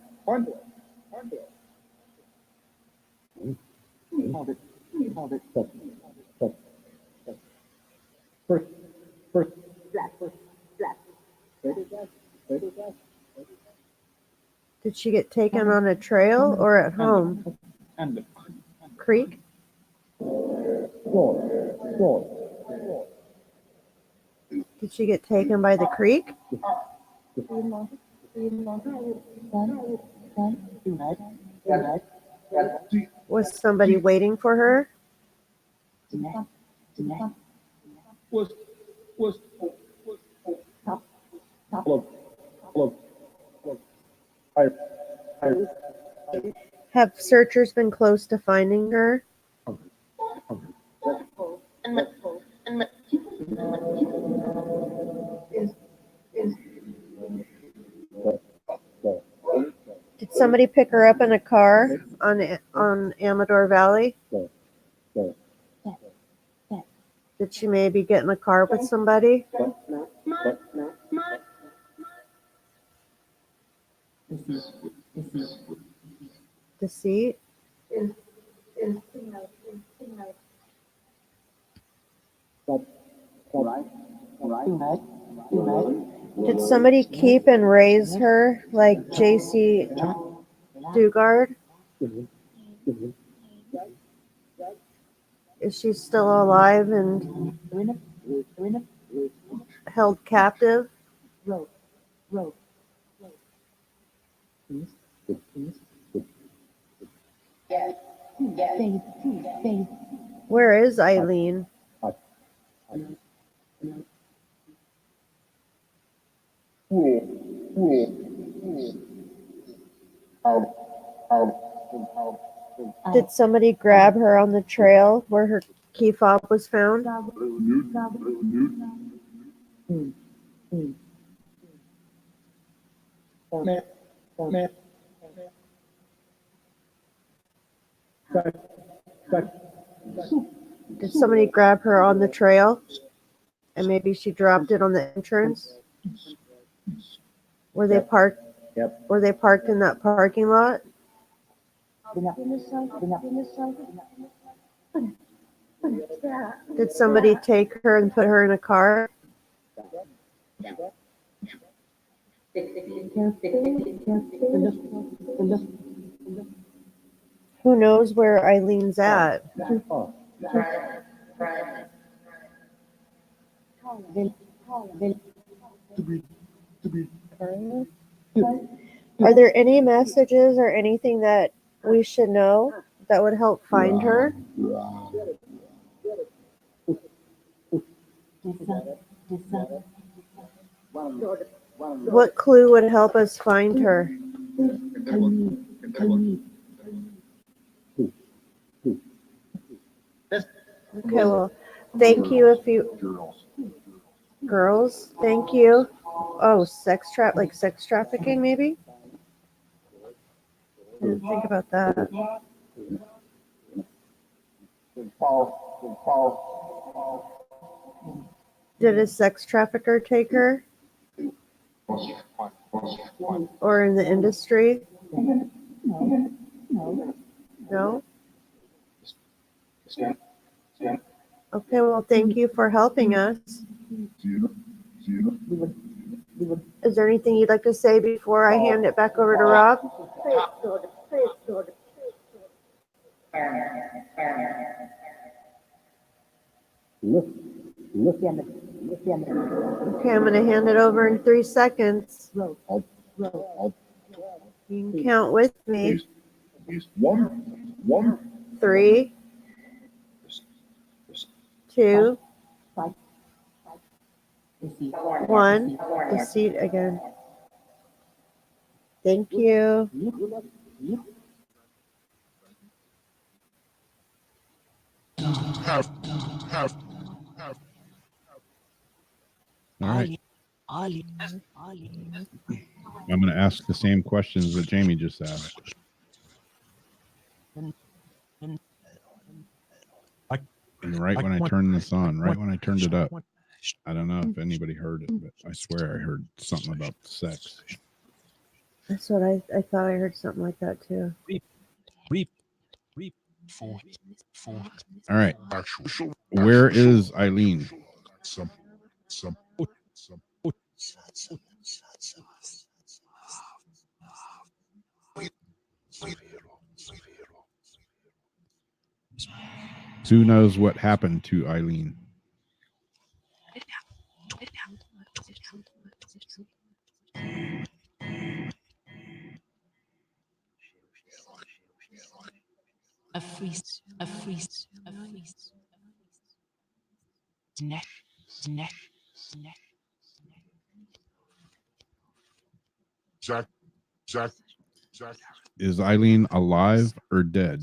Did she get taken on a trail or at home? Creek? Did she get taken by the creek? Was somebody waiting for her? Have searchers been close to finding her? Did somebody pick her up in a car on Amador Valley? Did she maybe get in a car with somebody? Deceit? Did somebody keep and raise her like J.C. Dugard? Is she still alive and held captive? Where is Eileen? Did somebody grab her on the trail where her key fob was found? Did somebody grab her on the trail and maybe she dropped it on the entrance? Were they parked? Were they parked in that parking lot? Did somebody take her and put her in a car? Who knows where Eileen's at? Are there any messages or anything that we should know that would help find her? What clue would help us find her? Okay, well, thank you if you... Girls, thank you. Oh, sex trafficking maybe? Didn't think about that. Did a sex trafficker take her? Or in the industry? No? Okay, well, thank you for helping us. Is there anything you'd like to say before I hand it back over to Rob? Okay, I'm going to hand it over in 3 seconds. You can count with me. 3, 2, 1. Deceit again. Thank you. All right. I'm going to ask the same questions that Jamie just asked. And right when I turned this on, right when I turned it up, I don't know if anybody heard it, but I swear I heard something about sex. That's what I thought I heard something like that too. All right. Actual. Where is Eileen? Some. Who knows what happened to Eileen? Zach. Is Eileen alive or dead?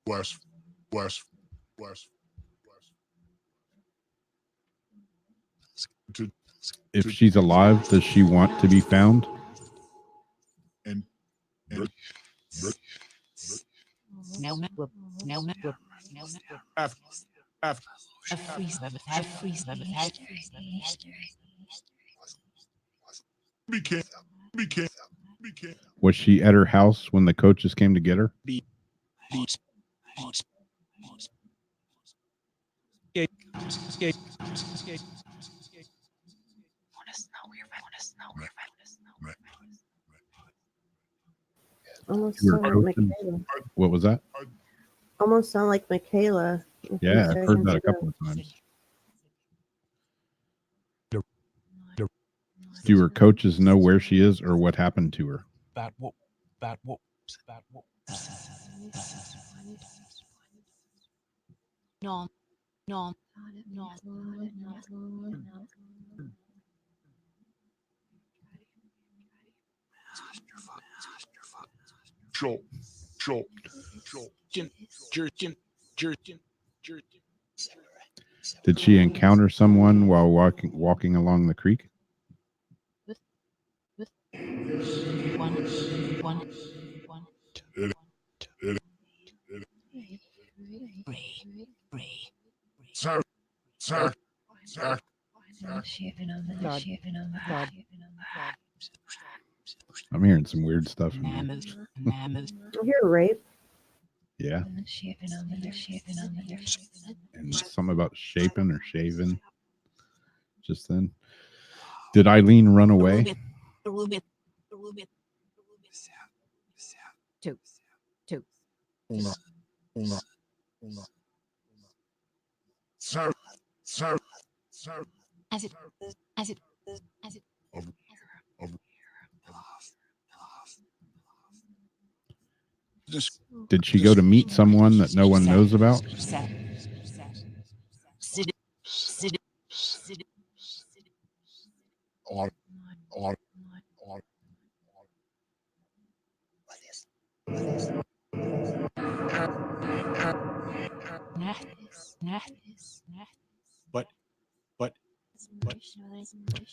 West. If she's alive, does she want to be found? And became. Was she at her house when the coaches came to get her? Almost You were sound like coaching. Michaela. What was that? Almost sound like Michaela. a few Yeah, I've heard seconds that a ago. couple of times. Do her coaches know where she is or what happened to her? Show. Did she encounter someone while walking along the creek? Zach. I'm hearing some weird stuff in here. I hear rape. Yeah. And something about shaping or shaving just then. Did Eileen run away? Did she go to meet someone that no one knows about?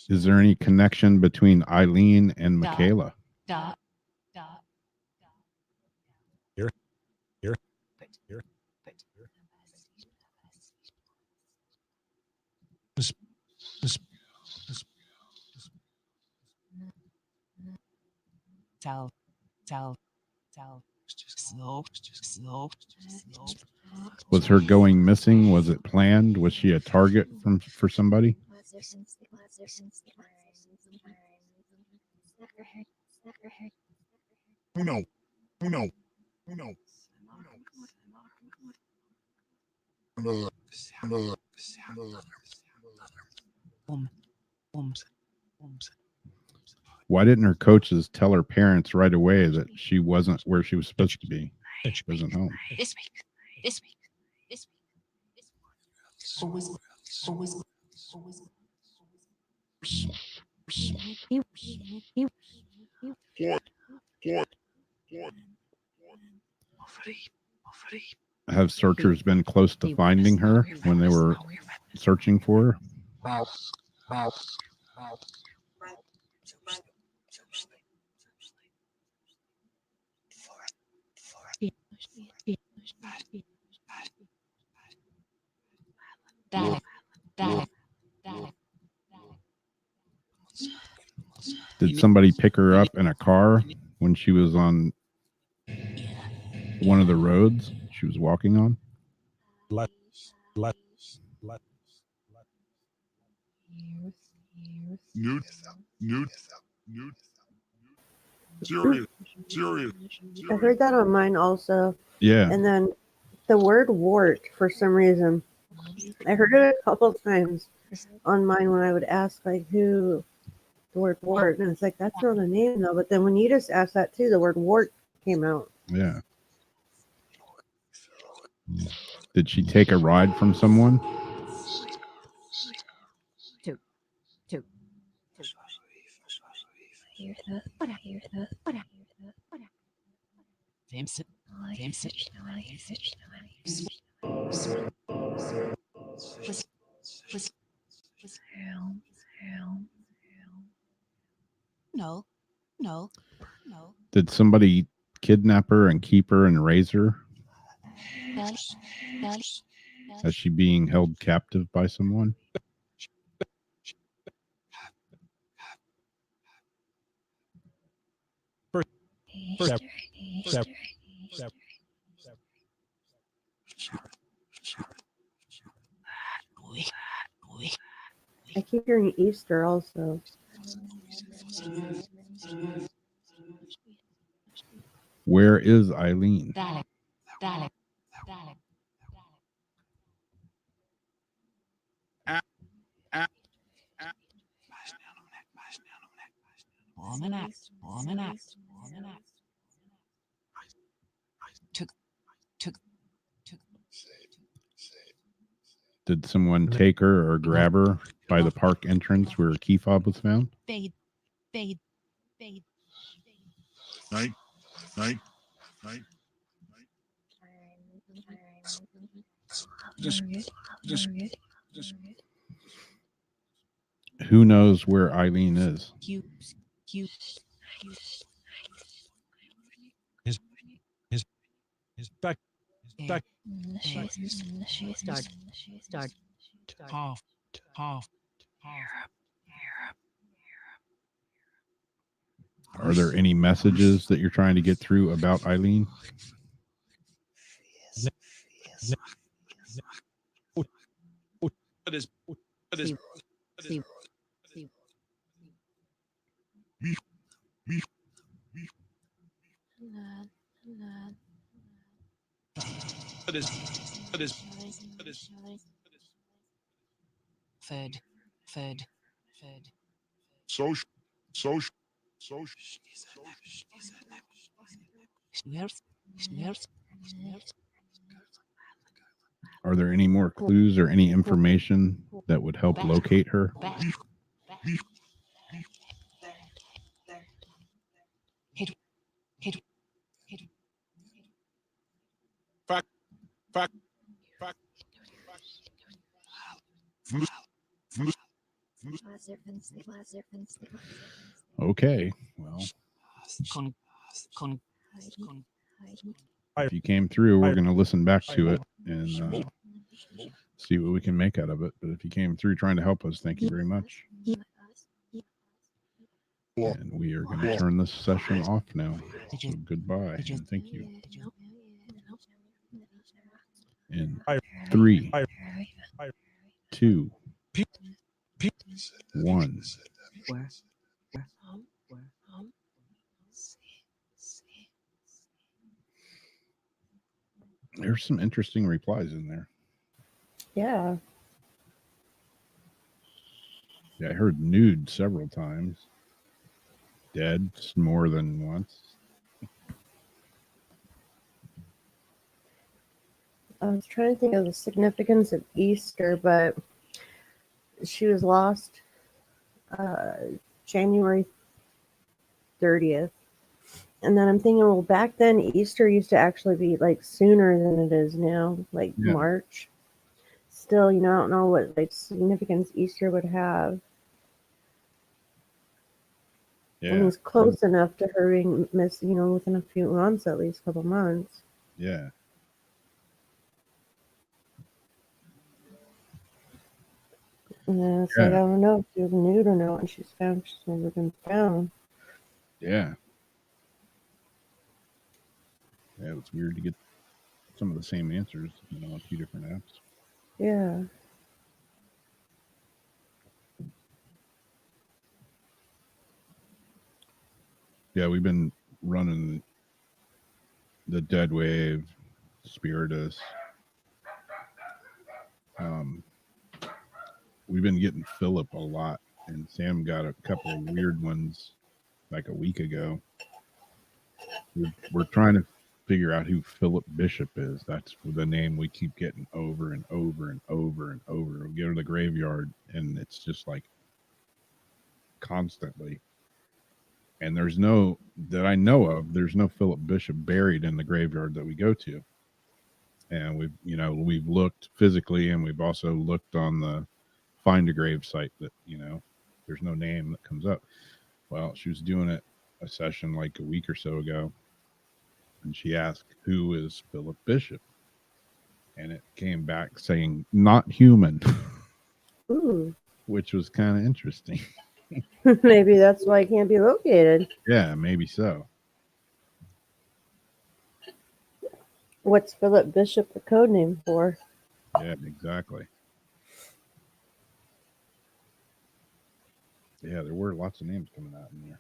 Is there any connection between Eileen and Michaela? Was her going missing? Was it planned? Was she a target for somebody? Who knows? Why didn't her coaches tell her parents right away that she wasn't where she was supposed to be? She wasn't home. This week. Have searchers been close to finding her when they were searching for her? Did somebody pick her up in a car when she was on one of the roads she was walking on? Nude, nude, nude. Serious, serious. I heard that on mine also. Yeah. And then the word wart, for some reason, I heard it a couple of times on mine when I would ask, like, who the word wart. And it's like, that's not a name, though. But then when you just asked that, too, the word wart came out. Yeah. Did she take a ride from someone? No. Did somebody kidnap her and keep her and raise her? Is she being held captive by someone? I keep hearing Easter also. Where is Eileen? Did someone take her or grab her by the park entrance where her key fob was found? Fade. Night, night, night. Just, Who knows where Eileen is? Q. His back. Start. Half. Are there any messages that you're trying to get through about Eileen? Fed. social. Are there any more clues or any information that would help locate her? Okay, well, if you came through, we're going to listen back to it and see what we can make out of it. But if you came through trying to help us, thank you very much. And we are going to turn this session off now. So goodbye and thank you. In 3, 2, 1. There's some interesting replies in there. Yeah. Yeah, I heard nude several times. Dead more than once. I was trying to think of the significance of Easter, but she was lost. January 30th. And then I'm thinking, well, back then Easter used to actually be like sooner than it is now, like Yeah. March. Still, I don't know what like significance Easter would have. Yeah. And he's close enough to her being missed, within a few months, at least a couple months. Yeah. And it's like, I don't know if she was nude or not, and she's never been found. Yeah. Yeah, it's weird to get some of the same answers, on 2 different apps. Yeah. Yeah, we've been running the Dead Wave, Spiritus. We've been getting Philip a lot, and Sam got a couple of weird ones like a week ago. We're trying to figure out who Philip Bishop is. That's the name we keep getting over and over and over and over. We go to the graveyard, and it's just like constantly. And there's no, that I know of, there's no Philip Bishop buried in the graveyard that we go to. And we've looked physically, and we've also looked on the Find a Grave site that, there's no name that comes up. Well, she was doing a session like a week or so ago, and she asked, who is Philip Bishop? And it came back saying, not human, Ooh. which was kind of interesting. Maybe that's why it can't be located. Yeah, maybe so. What's Philip Bishop the code name for? Yeah, exactly. Yeah, there were lots of names coming out in there.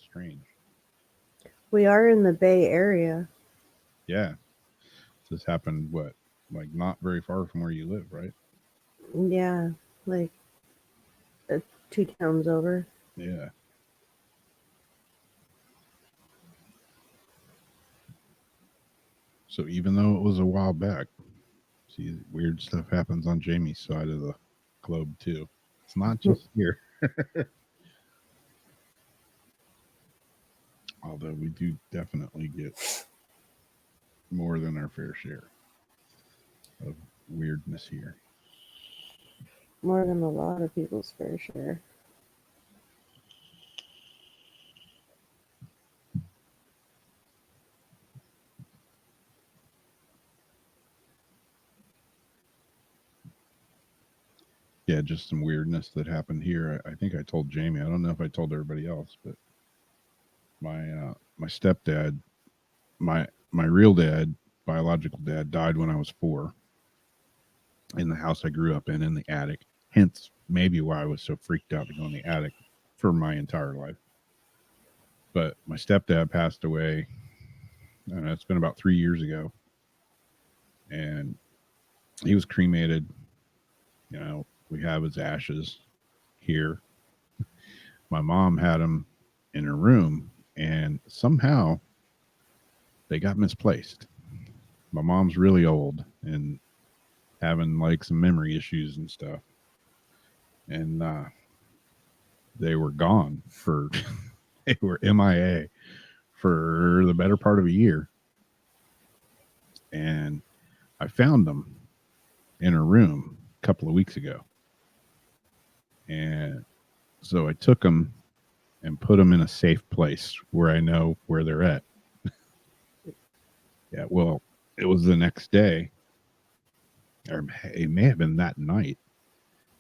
Strange. We are in the Bay Area. Yeah. This happened, like not very far from where you live, right? Yeah, like 2 towns over. Yeah. So even though it was a while back, see, weird stuff happens on Jamie's side of the globe too. It's not just here. Although we do definitely get more than our fair share of weirdness here. More than a lot of people's fair share. Yeah, just some weirdness that happened here. I think I told Jamie. I don't know if I told everybody else, but my stepdad, my real dad, biological dad, died when I was 4 in the house I grew up in the attic. Hence, maybe why I was so freaked out to go in the attic for my entire life. But my stepdad passed away. It's been about 3 years ago, and he was cremated. We have his ashes here. My mom had him in her room, and somehow they got misplaced. My mom's really old and having like some memory issues and stuff. And they were gone they were MIA for the better part of a year. And I found them in her room a couple of weeks ago. And so I took them and put them in a safe place where I know where they're at. Yeah, well, it was the next day, or it may have been that night.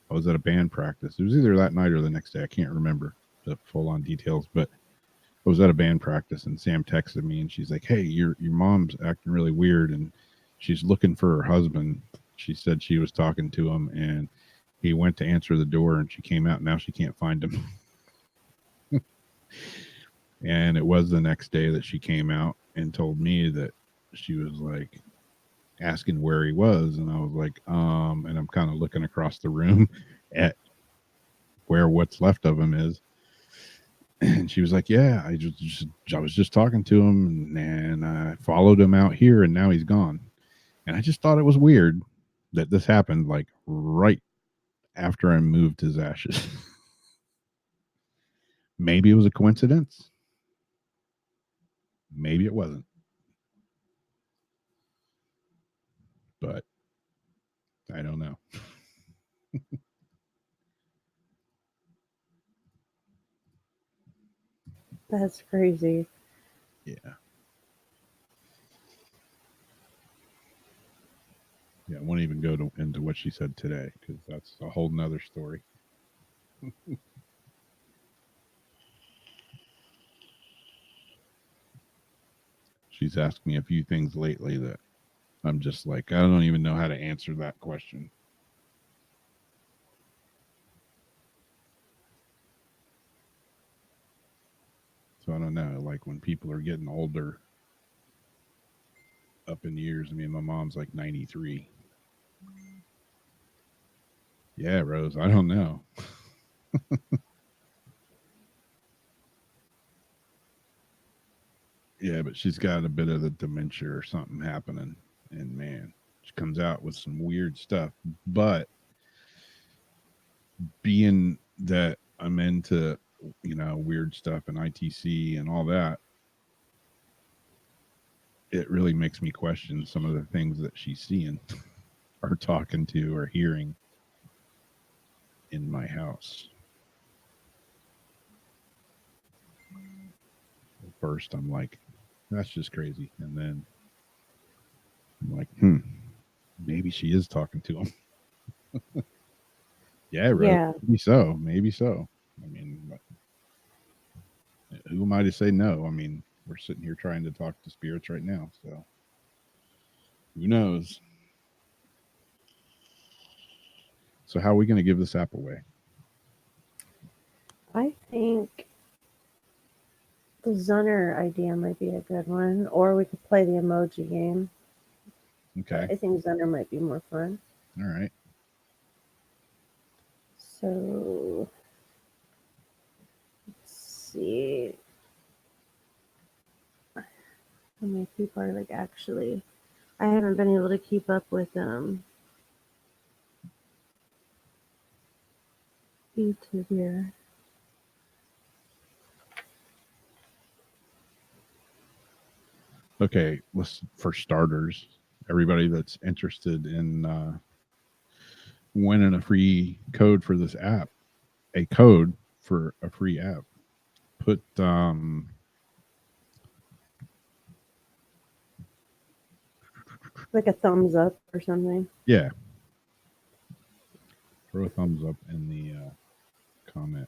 I was at a band practice. It was either that night or the next day. I can't remember the full-on details, but I was at a band practice, and Sam texted me, and she's like, "Hey, your mom's acting really weird, and she's looking for her husband." She said she was talking to him, and he went to answer the door, and she came out, and now she can't find him. And it was the next day that she came out and told me that she was like asking where he was, and I was like, and I'm kind of looking across the room at where what's left of him is. And she was like, "Yeah, I was just talking to him, and I followed him out here, and now he's gone." And I just thought it was weird that this happened like right after I moved his ashes. Maybe it was a coincidence. Maybe it wasn't. But I don't know. That's crazy. Yeah. Yeah, I won't even go into what she said today because that's a whole nother story. She's asked me a few things lately that I'm just like, I don't even know how to answer that question. So I don't know. Like when people are getting older, up in years. I mean, my mom's like 93. Yeah, Rose, I don't know. Yeah, but she's got a bit of the dementia or something happening. And man, she comes out with some weird stuff. But being that I'm into, weird stuff and ITC and all that, it really makes me question some of the things that she's seeing or talking to or hearing in my house. First, I'm like, that's just crazy. And then I'm like, maybe she is talking to him. Yeah, Rose, Yeah. maybe so. Maybe so. I mean, but who am I to say no? I mean, we're sitting here trying to talk to spirits right now. So who knows? So how are we going to give this app away? I think the Zunner idea might be a good one, or we could play the emoji game. Okay. I think Zunner might be more fun. All right. So let's see how many people are like actually. I haven't been able to keep up with YouTube here. Okay. Let's, for starters, everybody that's interested in winning a free code for this app, a code for a free app, put Like a thumbs up or something. yeah, throw a thumbs up in the comment.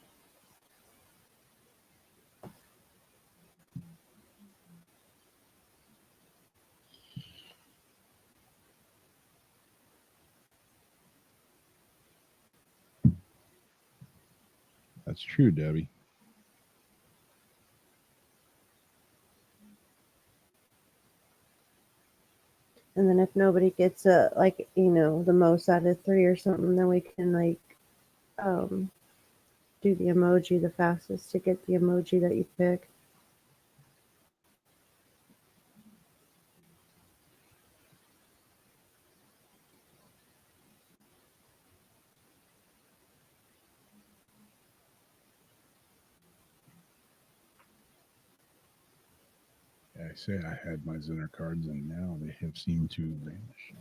That's true, Debbie. And then if nobody gets the most out of 3 or something, then we can do the emoji the fastest to get the emoji that you pick. I say I had my Zenner cards and now they have seemed to vanish.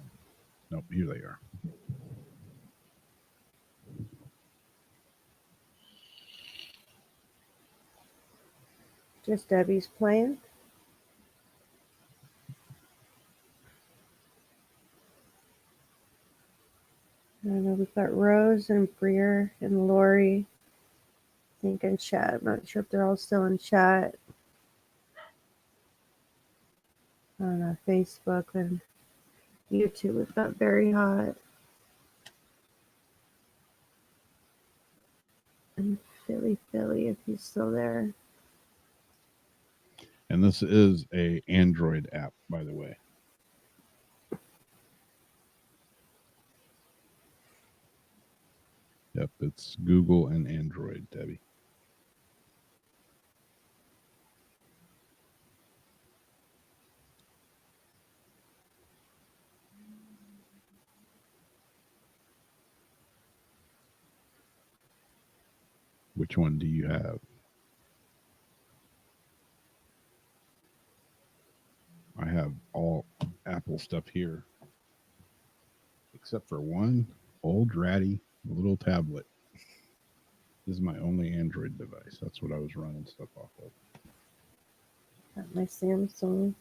Nope, here they are. Just Debbie's playing. I don't know, we've got Rose and Breer and Lori, I think, in chat. I'm not sure if they're all still in chat. On Facebook and YouTube, we've got Very Hot and Philly, if he's still there. And this is a Android app, by the way. Yep, it's Google and Android, Debbie. Which one do you have? have all Apple stuff here, except for one old ratty little tablet. This is my only Android device. That's what I was running stuff off of. Got my Samsung.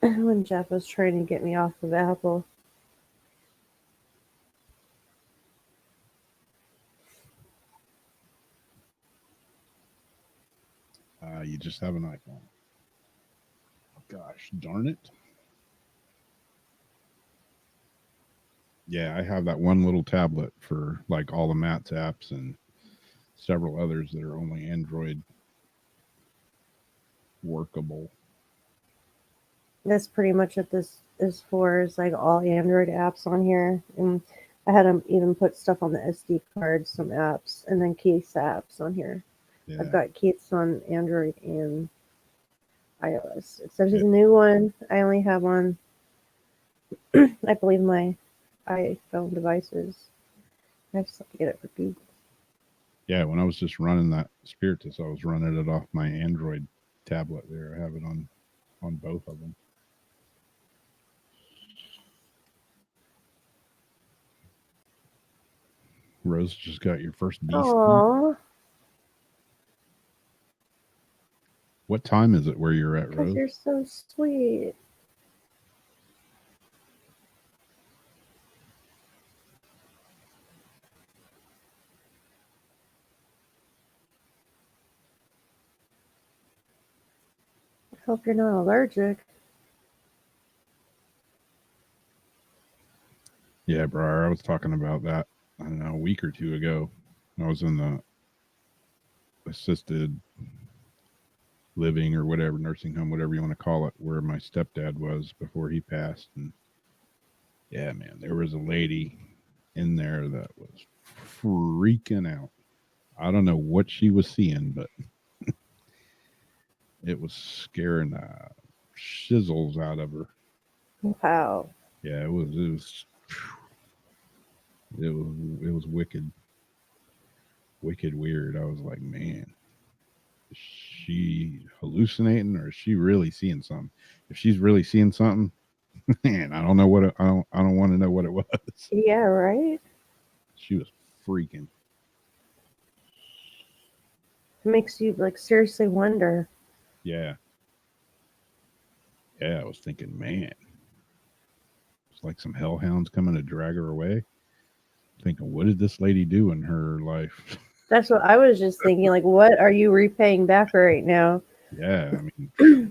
When Jeff was trying to get me off of Apple. You just have an iPhone. Gosh darn it. Yeah, I have that one little tablet for like all the Matt's apps and several others that are only Android workable. That's pretty much what this is for, is like all Android apps on here. And I had them even put stuff on the SD card, some apps, and then Keith's apps on here. Yeah. I've got Keith's on Android and iOS. Except his new one, I only have on, I believe, my iPhone devices. I just have to get it for Pete. Yeah, when I was just running that Spiritus, I was running it off my Android tablet there. I have it on both of them. Rose just got your first beast. Aww, What time is it where you're at, because Rose? you're so sweet. I hope you're not allergic. Yeah, bro. I was talking about that, I don't know, a week or two ago. I was in the assisted living or whatever, nursing home, whatever you want to call it, where my stepdad was before he passed. And yeah, man, there was a lady in there that was freaking out. I don't know what she was seeing, but it was scaring the shizzles out of her. Wow. Yeah, it was wicked weird. I was like, man, is she hallucinating or is she really seeing something? If she's really seeing something, man, I don't know what I don't want to know what it was. Yeah, right? She was freaking. It makes you like seriously wonder. Yeah. Yeah, I was thinking, man, it's like some hellhounds coming to drag her away. Thinking, what did this lady do in her life? That's what I was just thinking. Like, what are you repaying back right now? Yeah, I mean, I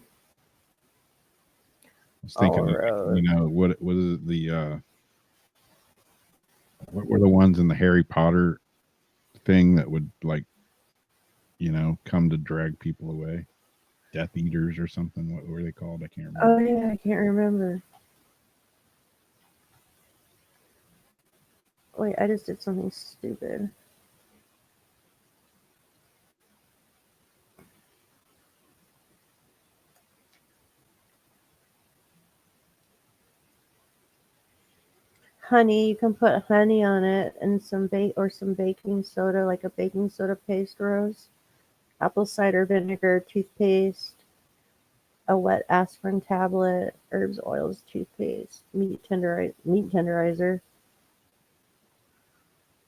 was thinking, Rose. you know, what was it, the what were the ones in the Harry Potter thing that would, like, you know, come to drag people away? Death Eaters or something. What were they called? I can't remember. Oh yeah, I can't remember. Wait, I just did something stupid. Honey, you can put honey on it and some baking soda, like a baking soda paste, Rose. Apple cider vinegar, toothpaste, a wet aspirin tablet, herbs, oils, toothpaste, meat tenderizer.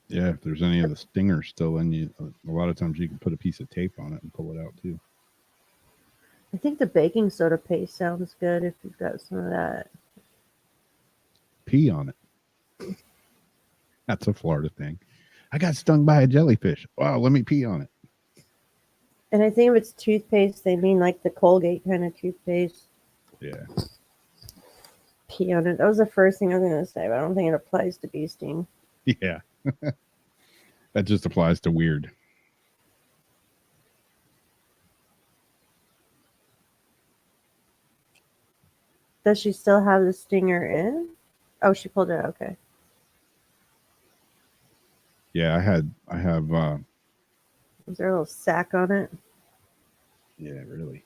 Yeah, if there's any of the stingers still in you, a lot of times you can put a piece of tape on it and pull it out too. I think the baking soda paste sounds good if you've got some of that. Pee on it. That's a Florida thing. I got stung by a jellyfish. Wow, let me pee on it. And I think if it's toothpaste, they mean like the Colgate kind of toothpaste. Yeah. Pee on it. That was the first thing I was going to say, but I don't think it applies to bee sting. Yeah. That just applies to weird. Does she still have the stinger in? Oh, she pulled it out. Okay. Yeah, I have Is there a little sack on it? yeah, really.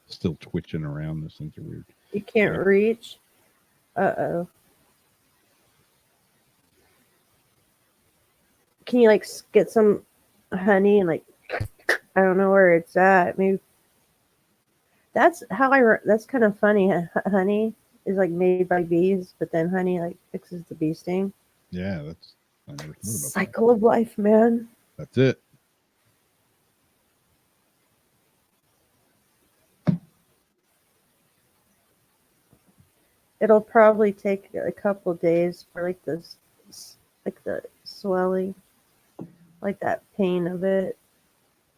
Still twitching around. This thing's weird. You can't reach? Uh-oh. Can you like get some honey and like, I don't know where it's at. Maybe That's how that's kind of funny. Honey is like made by bees, but then honey like fixes the bee sting. Yeah, that's I never thought about that. Cycle of life, man. That's it. It'll probably take a couple days for like this, like the swelling, like that pain of it,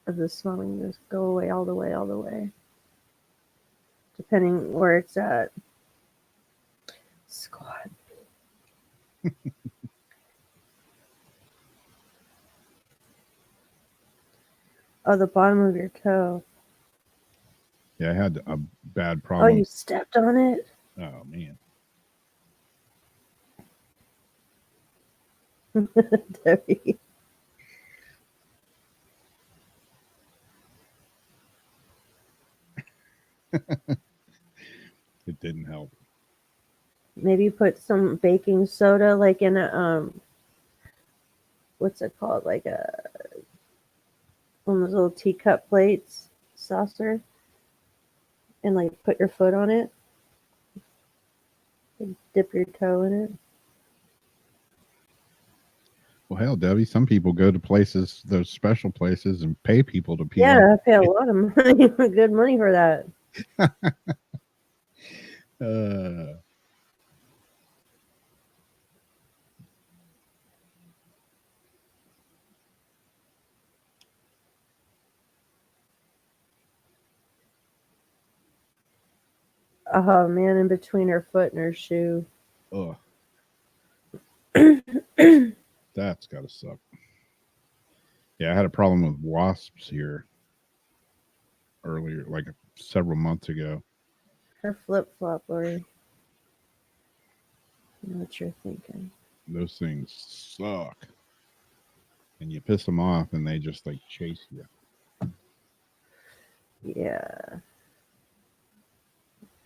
of the swelling, just go away all the way, all the way. Depending where it's at. Squad. Oh, the bottom of your toe. Yeah, I had a bad Oh, problem. you stepped on it? Oh man. Debbie. It didn't help. Maybe put some baking soda like in a what's it called? Like one of those little teacup plates, saucer, and like put your foot on it. And dip your toe in it. Well, hell, Debbie, some people go to places, those special places, and pay people to pee. Yeah, I pay a lot of money, good money for that. Oh man, in between her foot and her shoe. Ugh. That's gotta suck. Yeah, I had a problem with wasps here earlier, like several months ago. Her flip flop, Lori. I know what you're thinking. Those things suck. And you piss them off and they just like chase you. Yeah.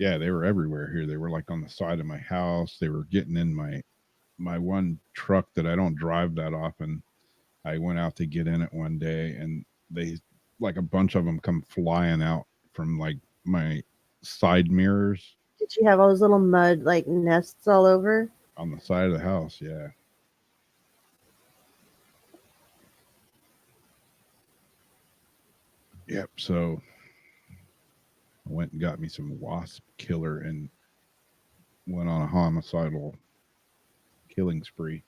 Yeah, they were everywhere here. They were like on the side of my house. They were getting in my one truck that I don't drive that often. I went out to get in it one day and they like a bunch of them come flying out from like my side mirrors Did you have all those little mud like nests all over? on the side of the house. Yeah. Yep. So I went and got me some wasp killer and went on a homicidal killing spree.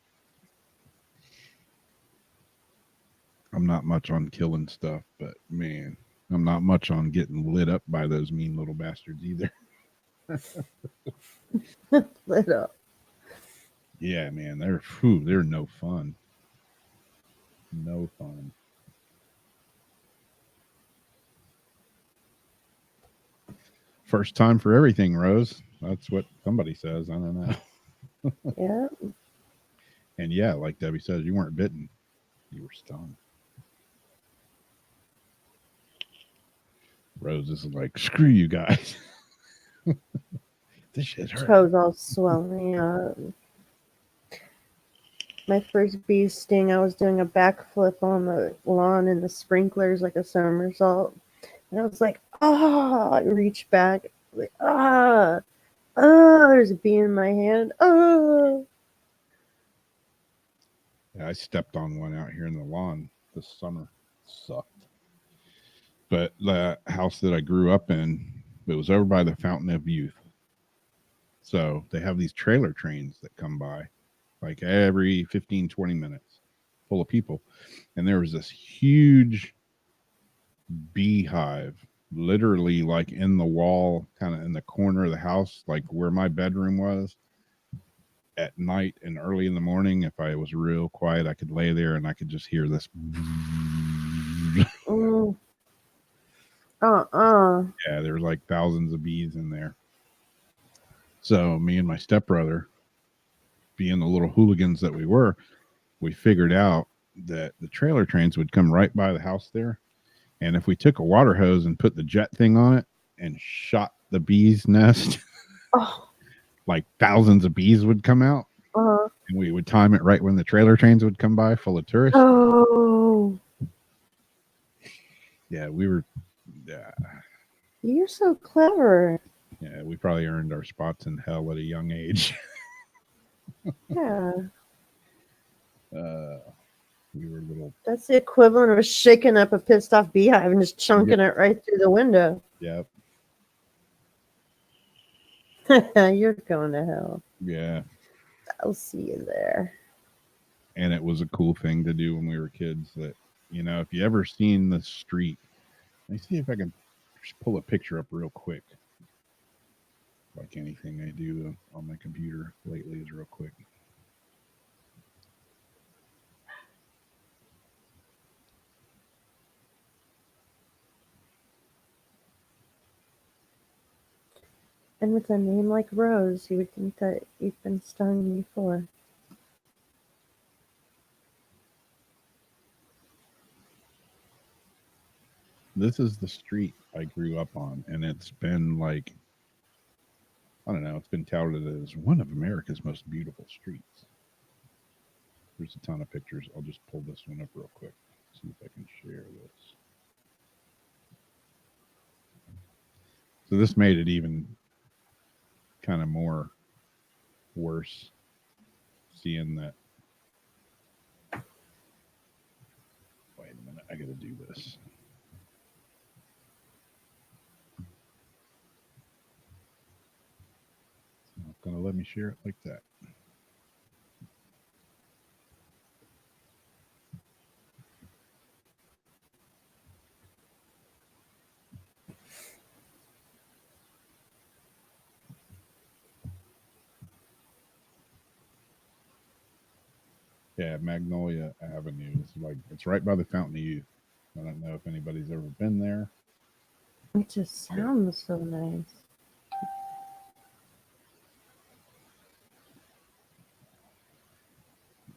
I'm not much on killing stuff, but man, I'm not much on getting lit up by those mean little bastards either. Lit up. Yeah, man, they're no fun. No fun. First time for everything, Rose. That's what somebody says. I don't know. Yeah. And yeah, like Debbie says, you weren't bitten. You were stung. Rose is like, screw you guys. This shit hurt. Toes all swelling up. My first bee sting, I was doing a backflip on the lawn and the sprinklers like a somersault. And I was like, I reached back, like, there's a bee in my hand. Yeah, I stepped on one out here in the lawn this summer. Sucked. But the house that I grew up in, it was over by the Fountain of Youth. So they have these trailer trains that come by like every 15, 20 minutes full of people. And there was this huge beehive literally like in the wall, kind of in the corner of the house, like where my bedroom was. At night and early in the morning, if I was real quiet, I could lay there and I could just hear this. Yeah, there were like thousands of bees in there. So me and my stepbrother, being the little hooligans that we were, we figured out that the trailer trains would come right by the house there. And if we took a water hose and put the jet thing on it and shot the bee's nest, like thousands of bees would come out. And we would time it right when the trailer trains would come by full of tourists. Oh. Yeah, we were. Yeah. You're so clever. Yeah, we probably earned our spots in hell at a young age. Yeah. We were little. That's the equivalent of shaking up a pissed off beehive and just chunking it right through the window. Yep. You're going to hell. Yeah. I'll see you there. And it was a cool thing to do when we were kids. That, you know, if you ever seen the street, let me see if I can just pull a picture up real quick. Like anything I do on my computer lately is real quick. And with a name like Rose, you would think that you've been stung before. This is the street I grew up on, and it's been like, I don't know, it's been touted as one of America's most beautiful streets. There's a ton of pictures. I'll just pull this one up real quick. See if I can share this. So this made it even kind of more worse seeing that. Wait a minute, I gotta do this. It's not gonna let me share it like that. Yeah, Magnolia Avenue is like, it's right by the Fountain of Youth. I don't know if anybody's ever been there. It just sounds so nice.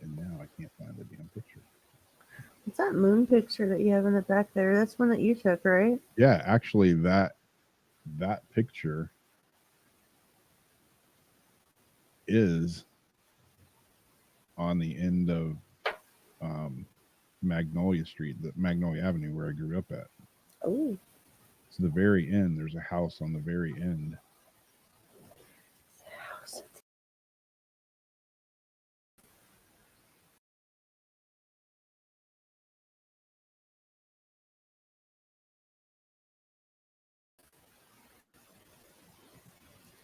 And now I can't find the damn picture. It's that moon picture that you have in the back there. That's one that you took, right? Yeah, actually that picture is on the end of Magnolia Street, the Magnolia Avenue where I grew up at. Oh, It's the very end. There's a house on the very end.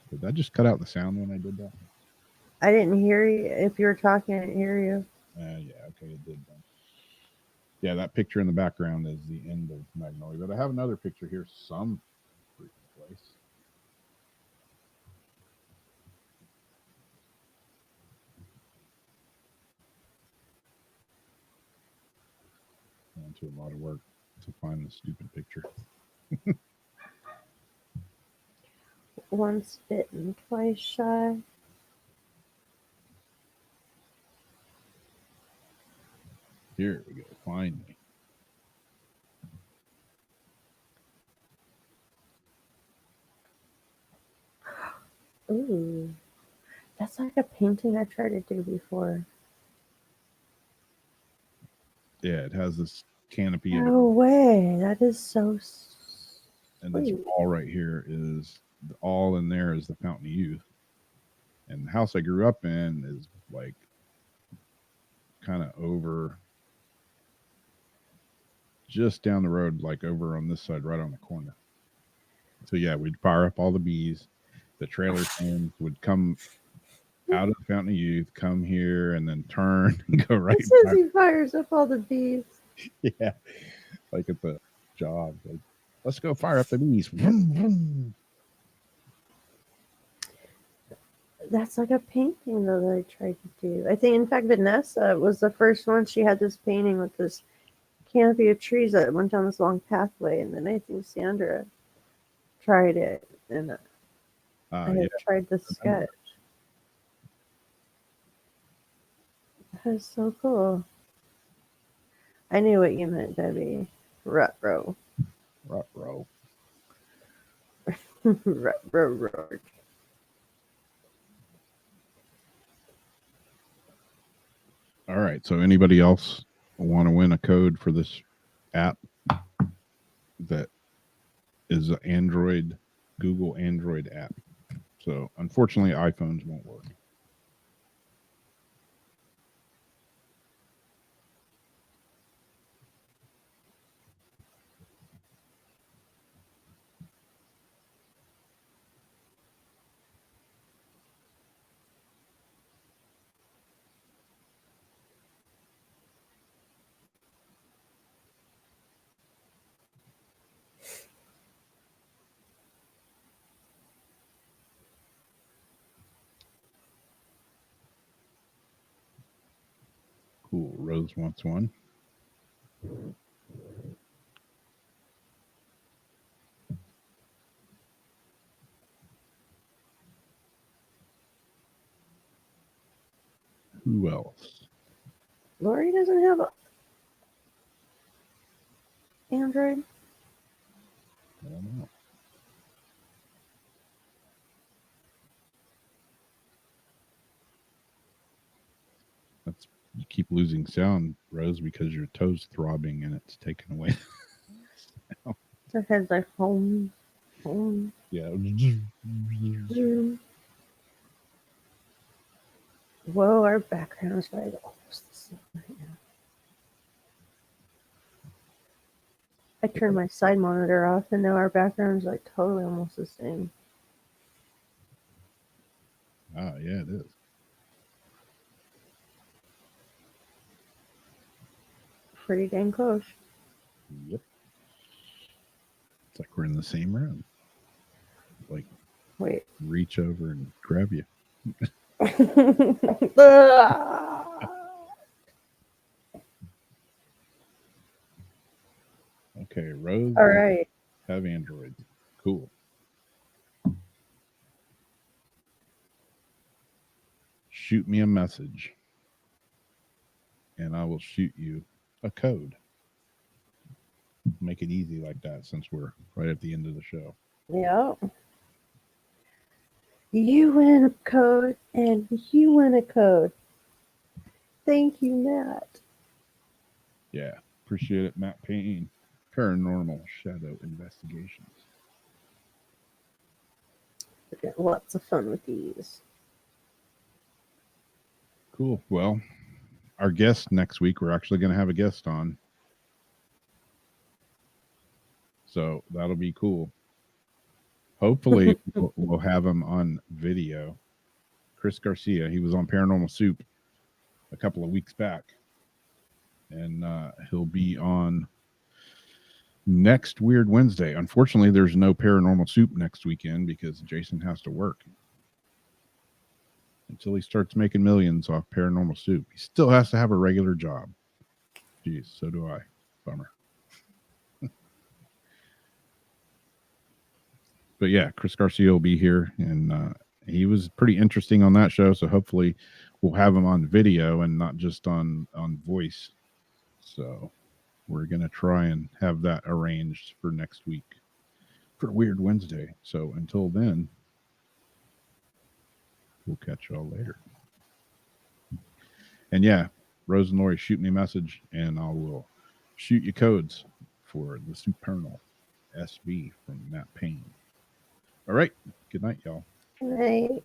Did that just cut out the sound when I did that? I didn't hear you. If you were talking, I didn't hear you. Yeah, okay, it did then. Yeah, that picture in the background is the end of Magnolia. But I have another picture here, some freaking place. Went to a lot of work to find the stupid picture. Once bitten, twice shy. Here we go. Finally. Ooh, that's like a painting I tried to do before. Yeah, it has this canopy of No way. That is so and this sweet. wall right here is all in there is the Fountain of Youth. And the house I grew up in is like kind of over just down the road, like over on this side, right on the corner. So yeah, we'd fire up all the bees. The trailer trains would come out of the Fountain of Youth, come here, and then turn and go right It says back. he fires up all the bees. Yeah, like at the job. Like, let's go fire up the bees. Vroom, vroom. That's like a painting though that I tried to do. I think, in fact, Vanessa was the first one. She had this painting with this canopy of trees that went down this long pathway, and then I think Sandra tried it, and I Yeah, had tried the sketch. That was so cool. I knew what you meant, Debbie. Rut-row. bro. Rut-row. All right. So anybody else want to win a code for this app that is an Android, Google Android app. So unfortunately, iPhones won't work. Cool. Rose wants one. Who else? Lori doesn't have a Android. I don't know. That's you keep losing sound, Rose, because your toes throbbing and it's taken away. Her head's like home. Yeah. Whoa, our background's like almost the same right now. I turned my side monitor off and now our background's like totally almost the same. Ah, yeah, it is. Pretty dang close. Yep. It's like we're in the same room. Like Wait. reach over and grab you. Okay, Rose. All right. Have Androids. Cool. Shoot me a message and I will shoot you a code. Make it easy like that since we're right at the end of the show. Yep. You win a code and you win a code. Thank you, Matt. Yeah. Appreciate it, Matt Payne. Paranormal Shadow Investigations. We're getting lots of fun with these. Cool. Well, our guest next week, we're actually going to have a guest on. So that'll be cool. Hopefully, we'll have him on video. Chris Garcia, he was on Paranormal Soup a couple of weeks back. And he'll be on next Weird Wednesday. Unfortunately, there's no Paranormal Soup next weekend because Jason has to work. Until he starts making millions off Paranormal Soup. He still has to have a regular job. Jeez, so do I. Bummer. But yeah, Chris Garcia will be here, and he was pretty interesting on that show. So hopefully we'll have him on video and not just on voice. So we're going to try and have that arranged for next week for Weird Wednesday. So until then, we'll catch y'all later. And yeah, Rose and Lori, shoot me a message and I will shoot you codes for the Supernal SV from Matt Payne. All right. Good night, y'all. Right.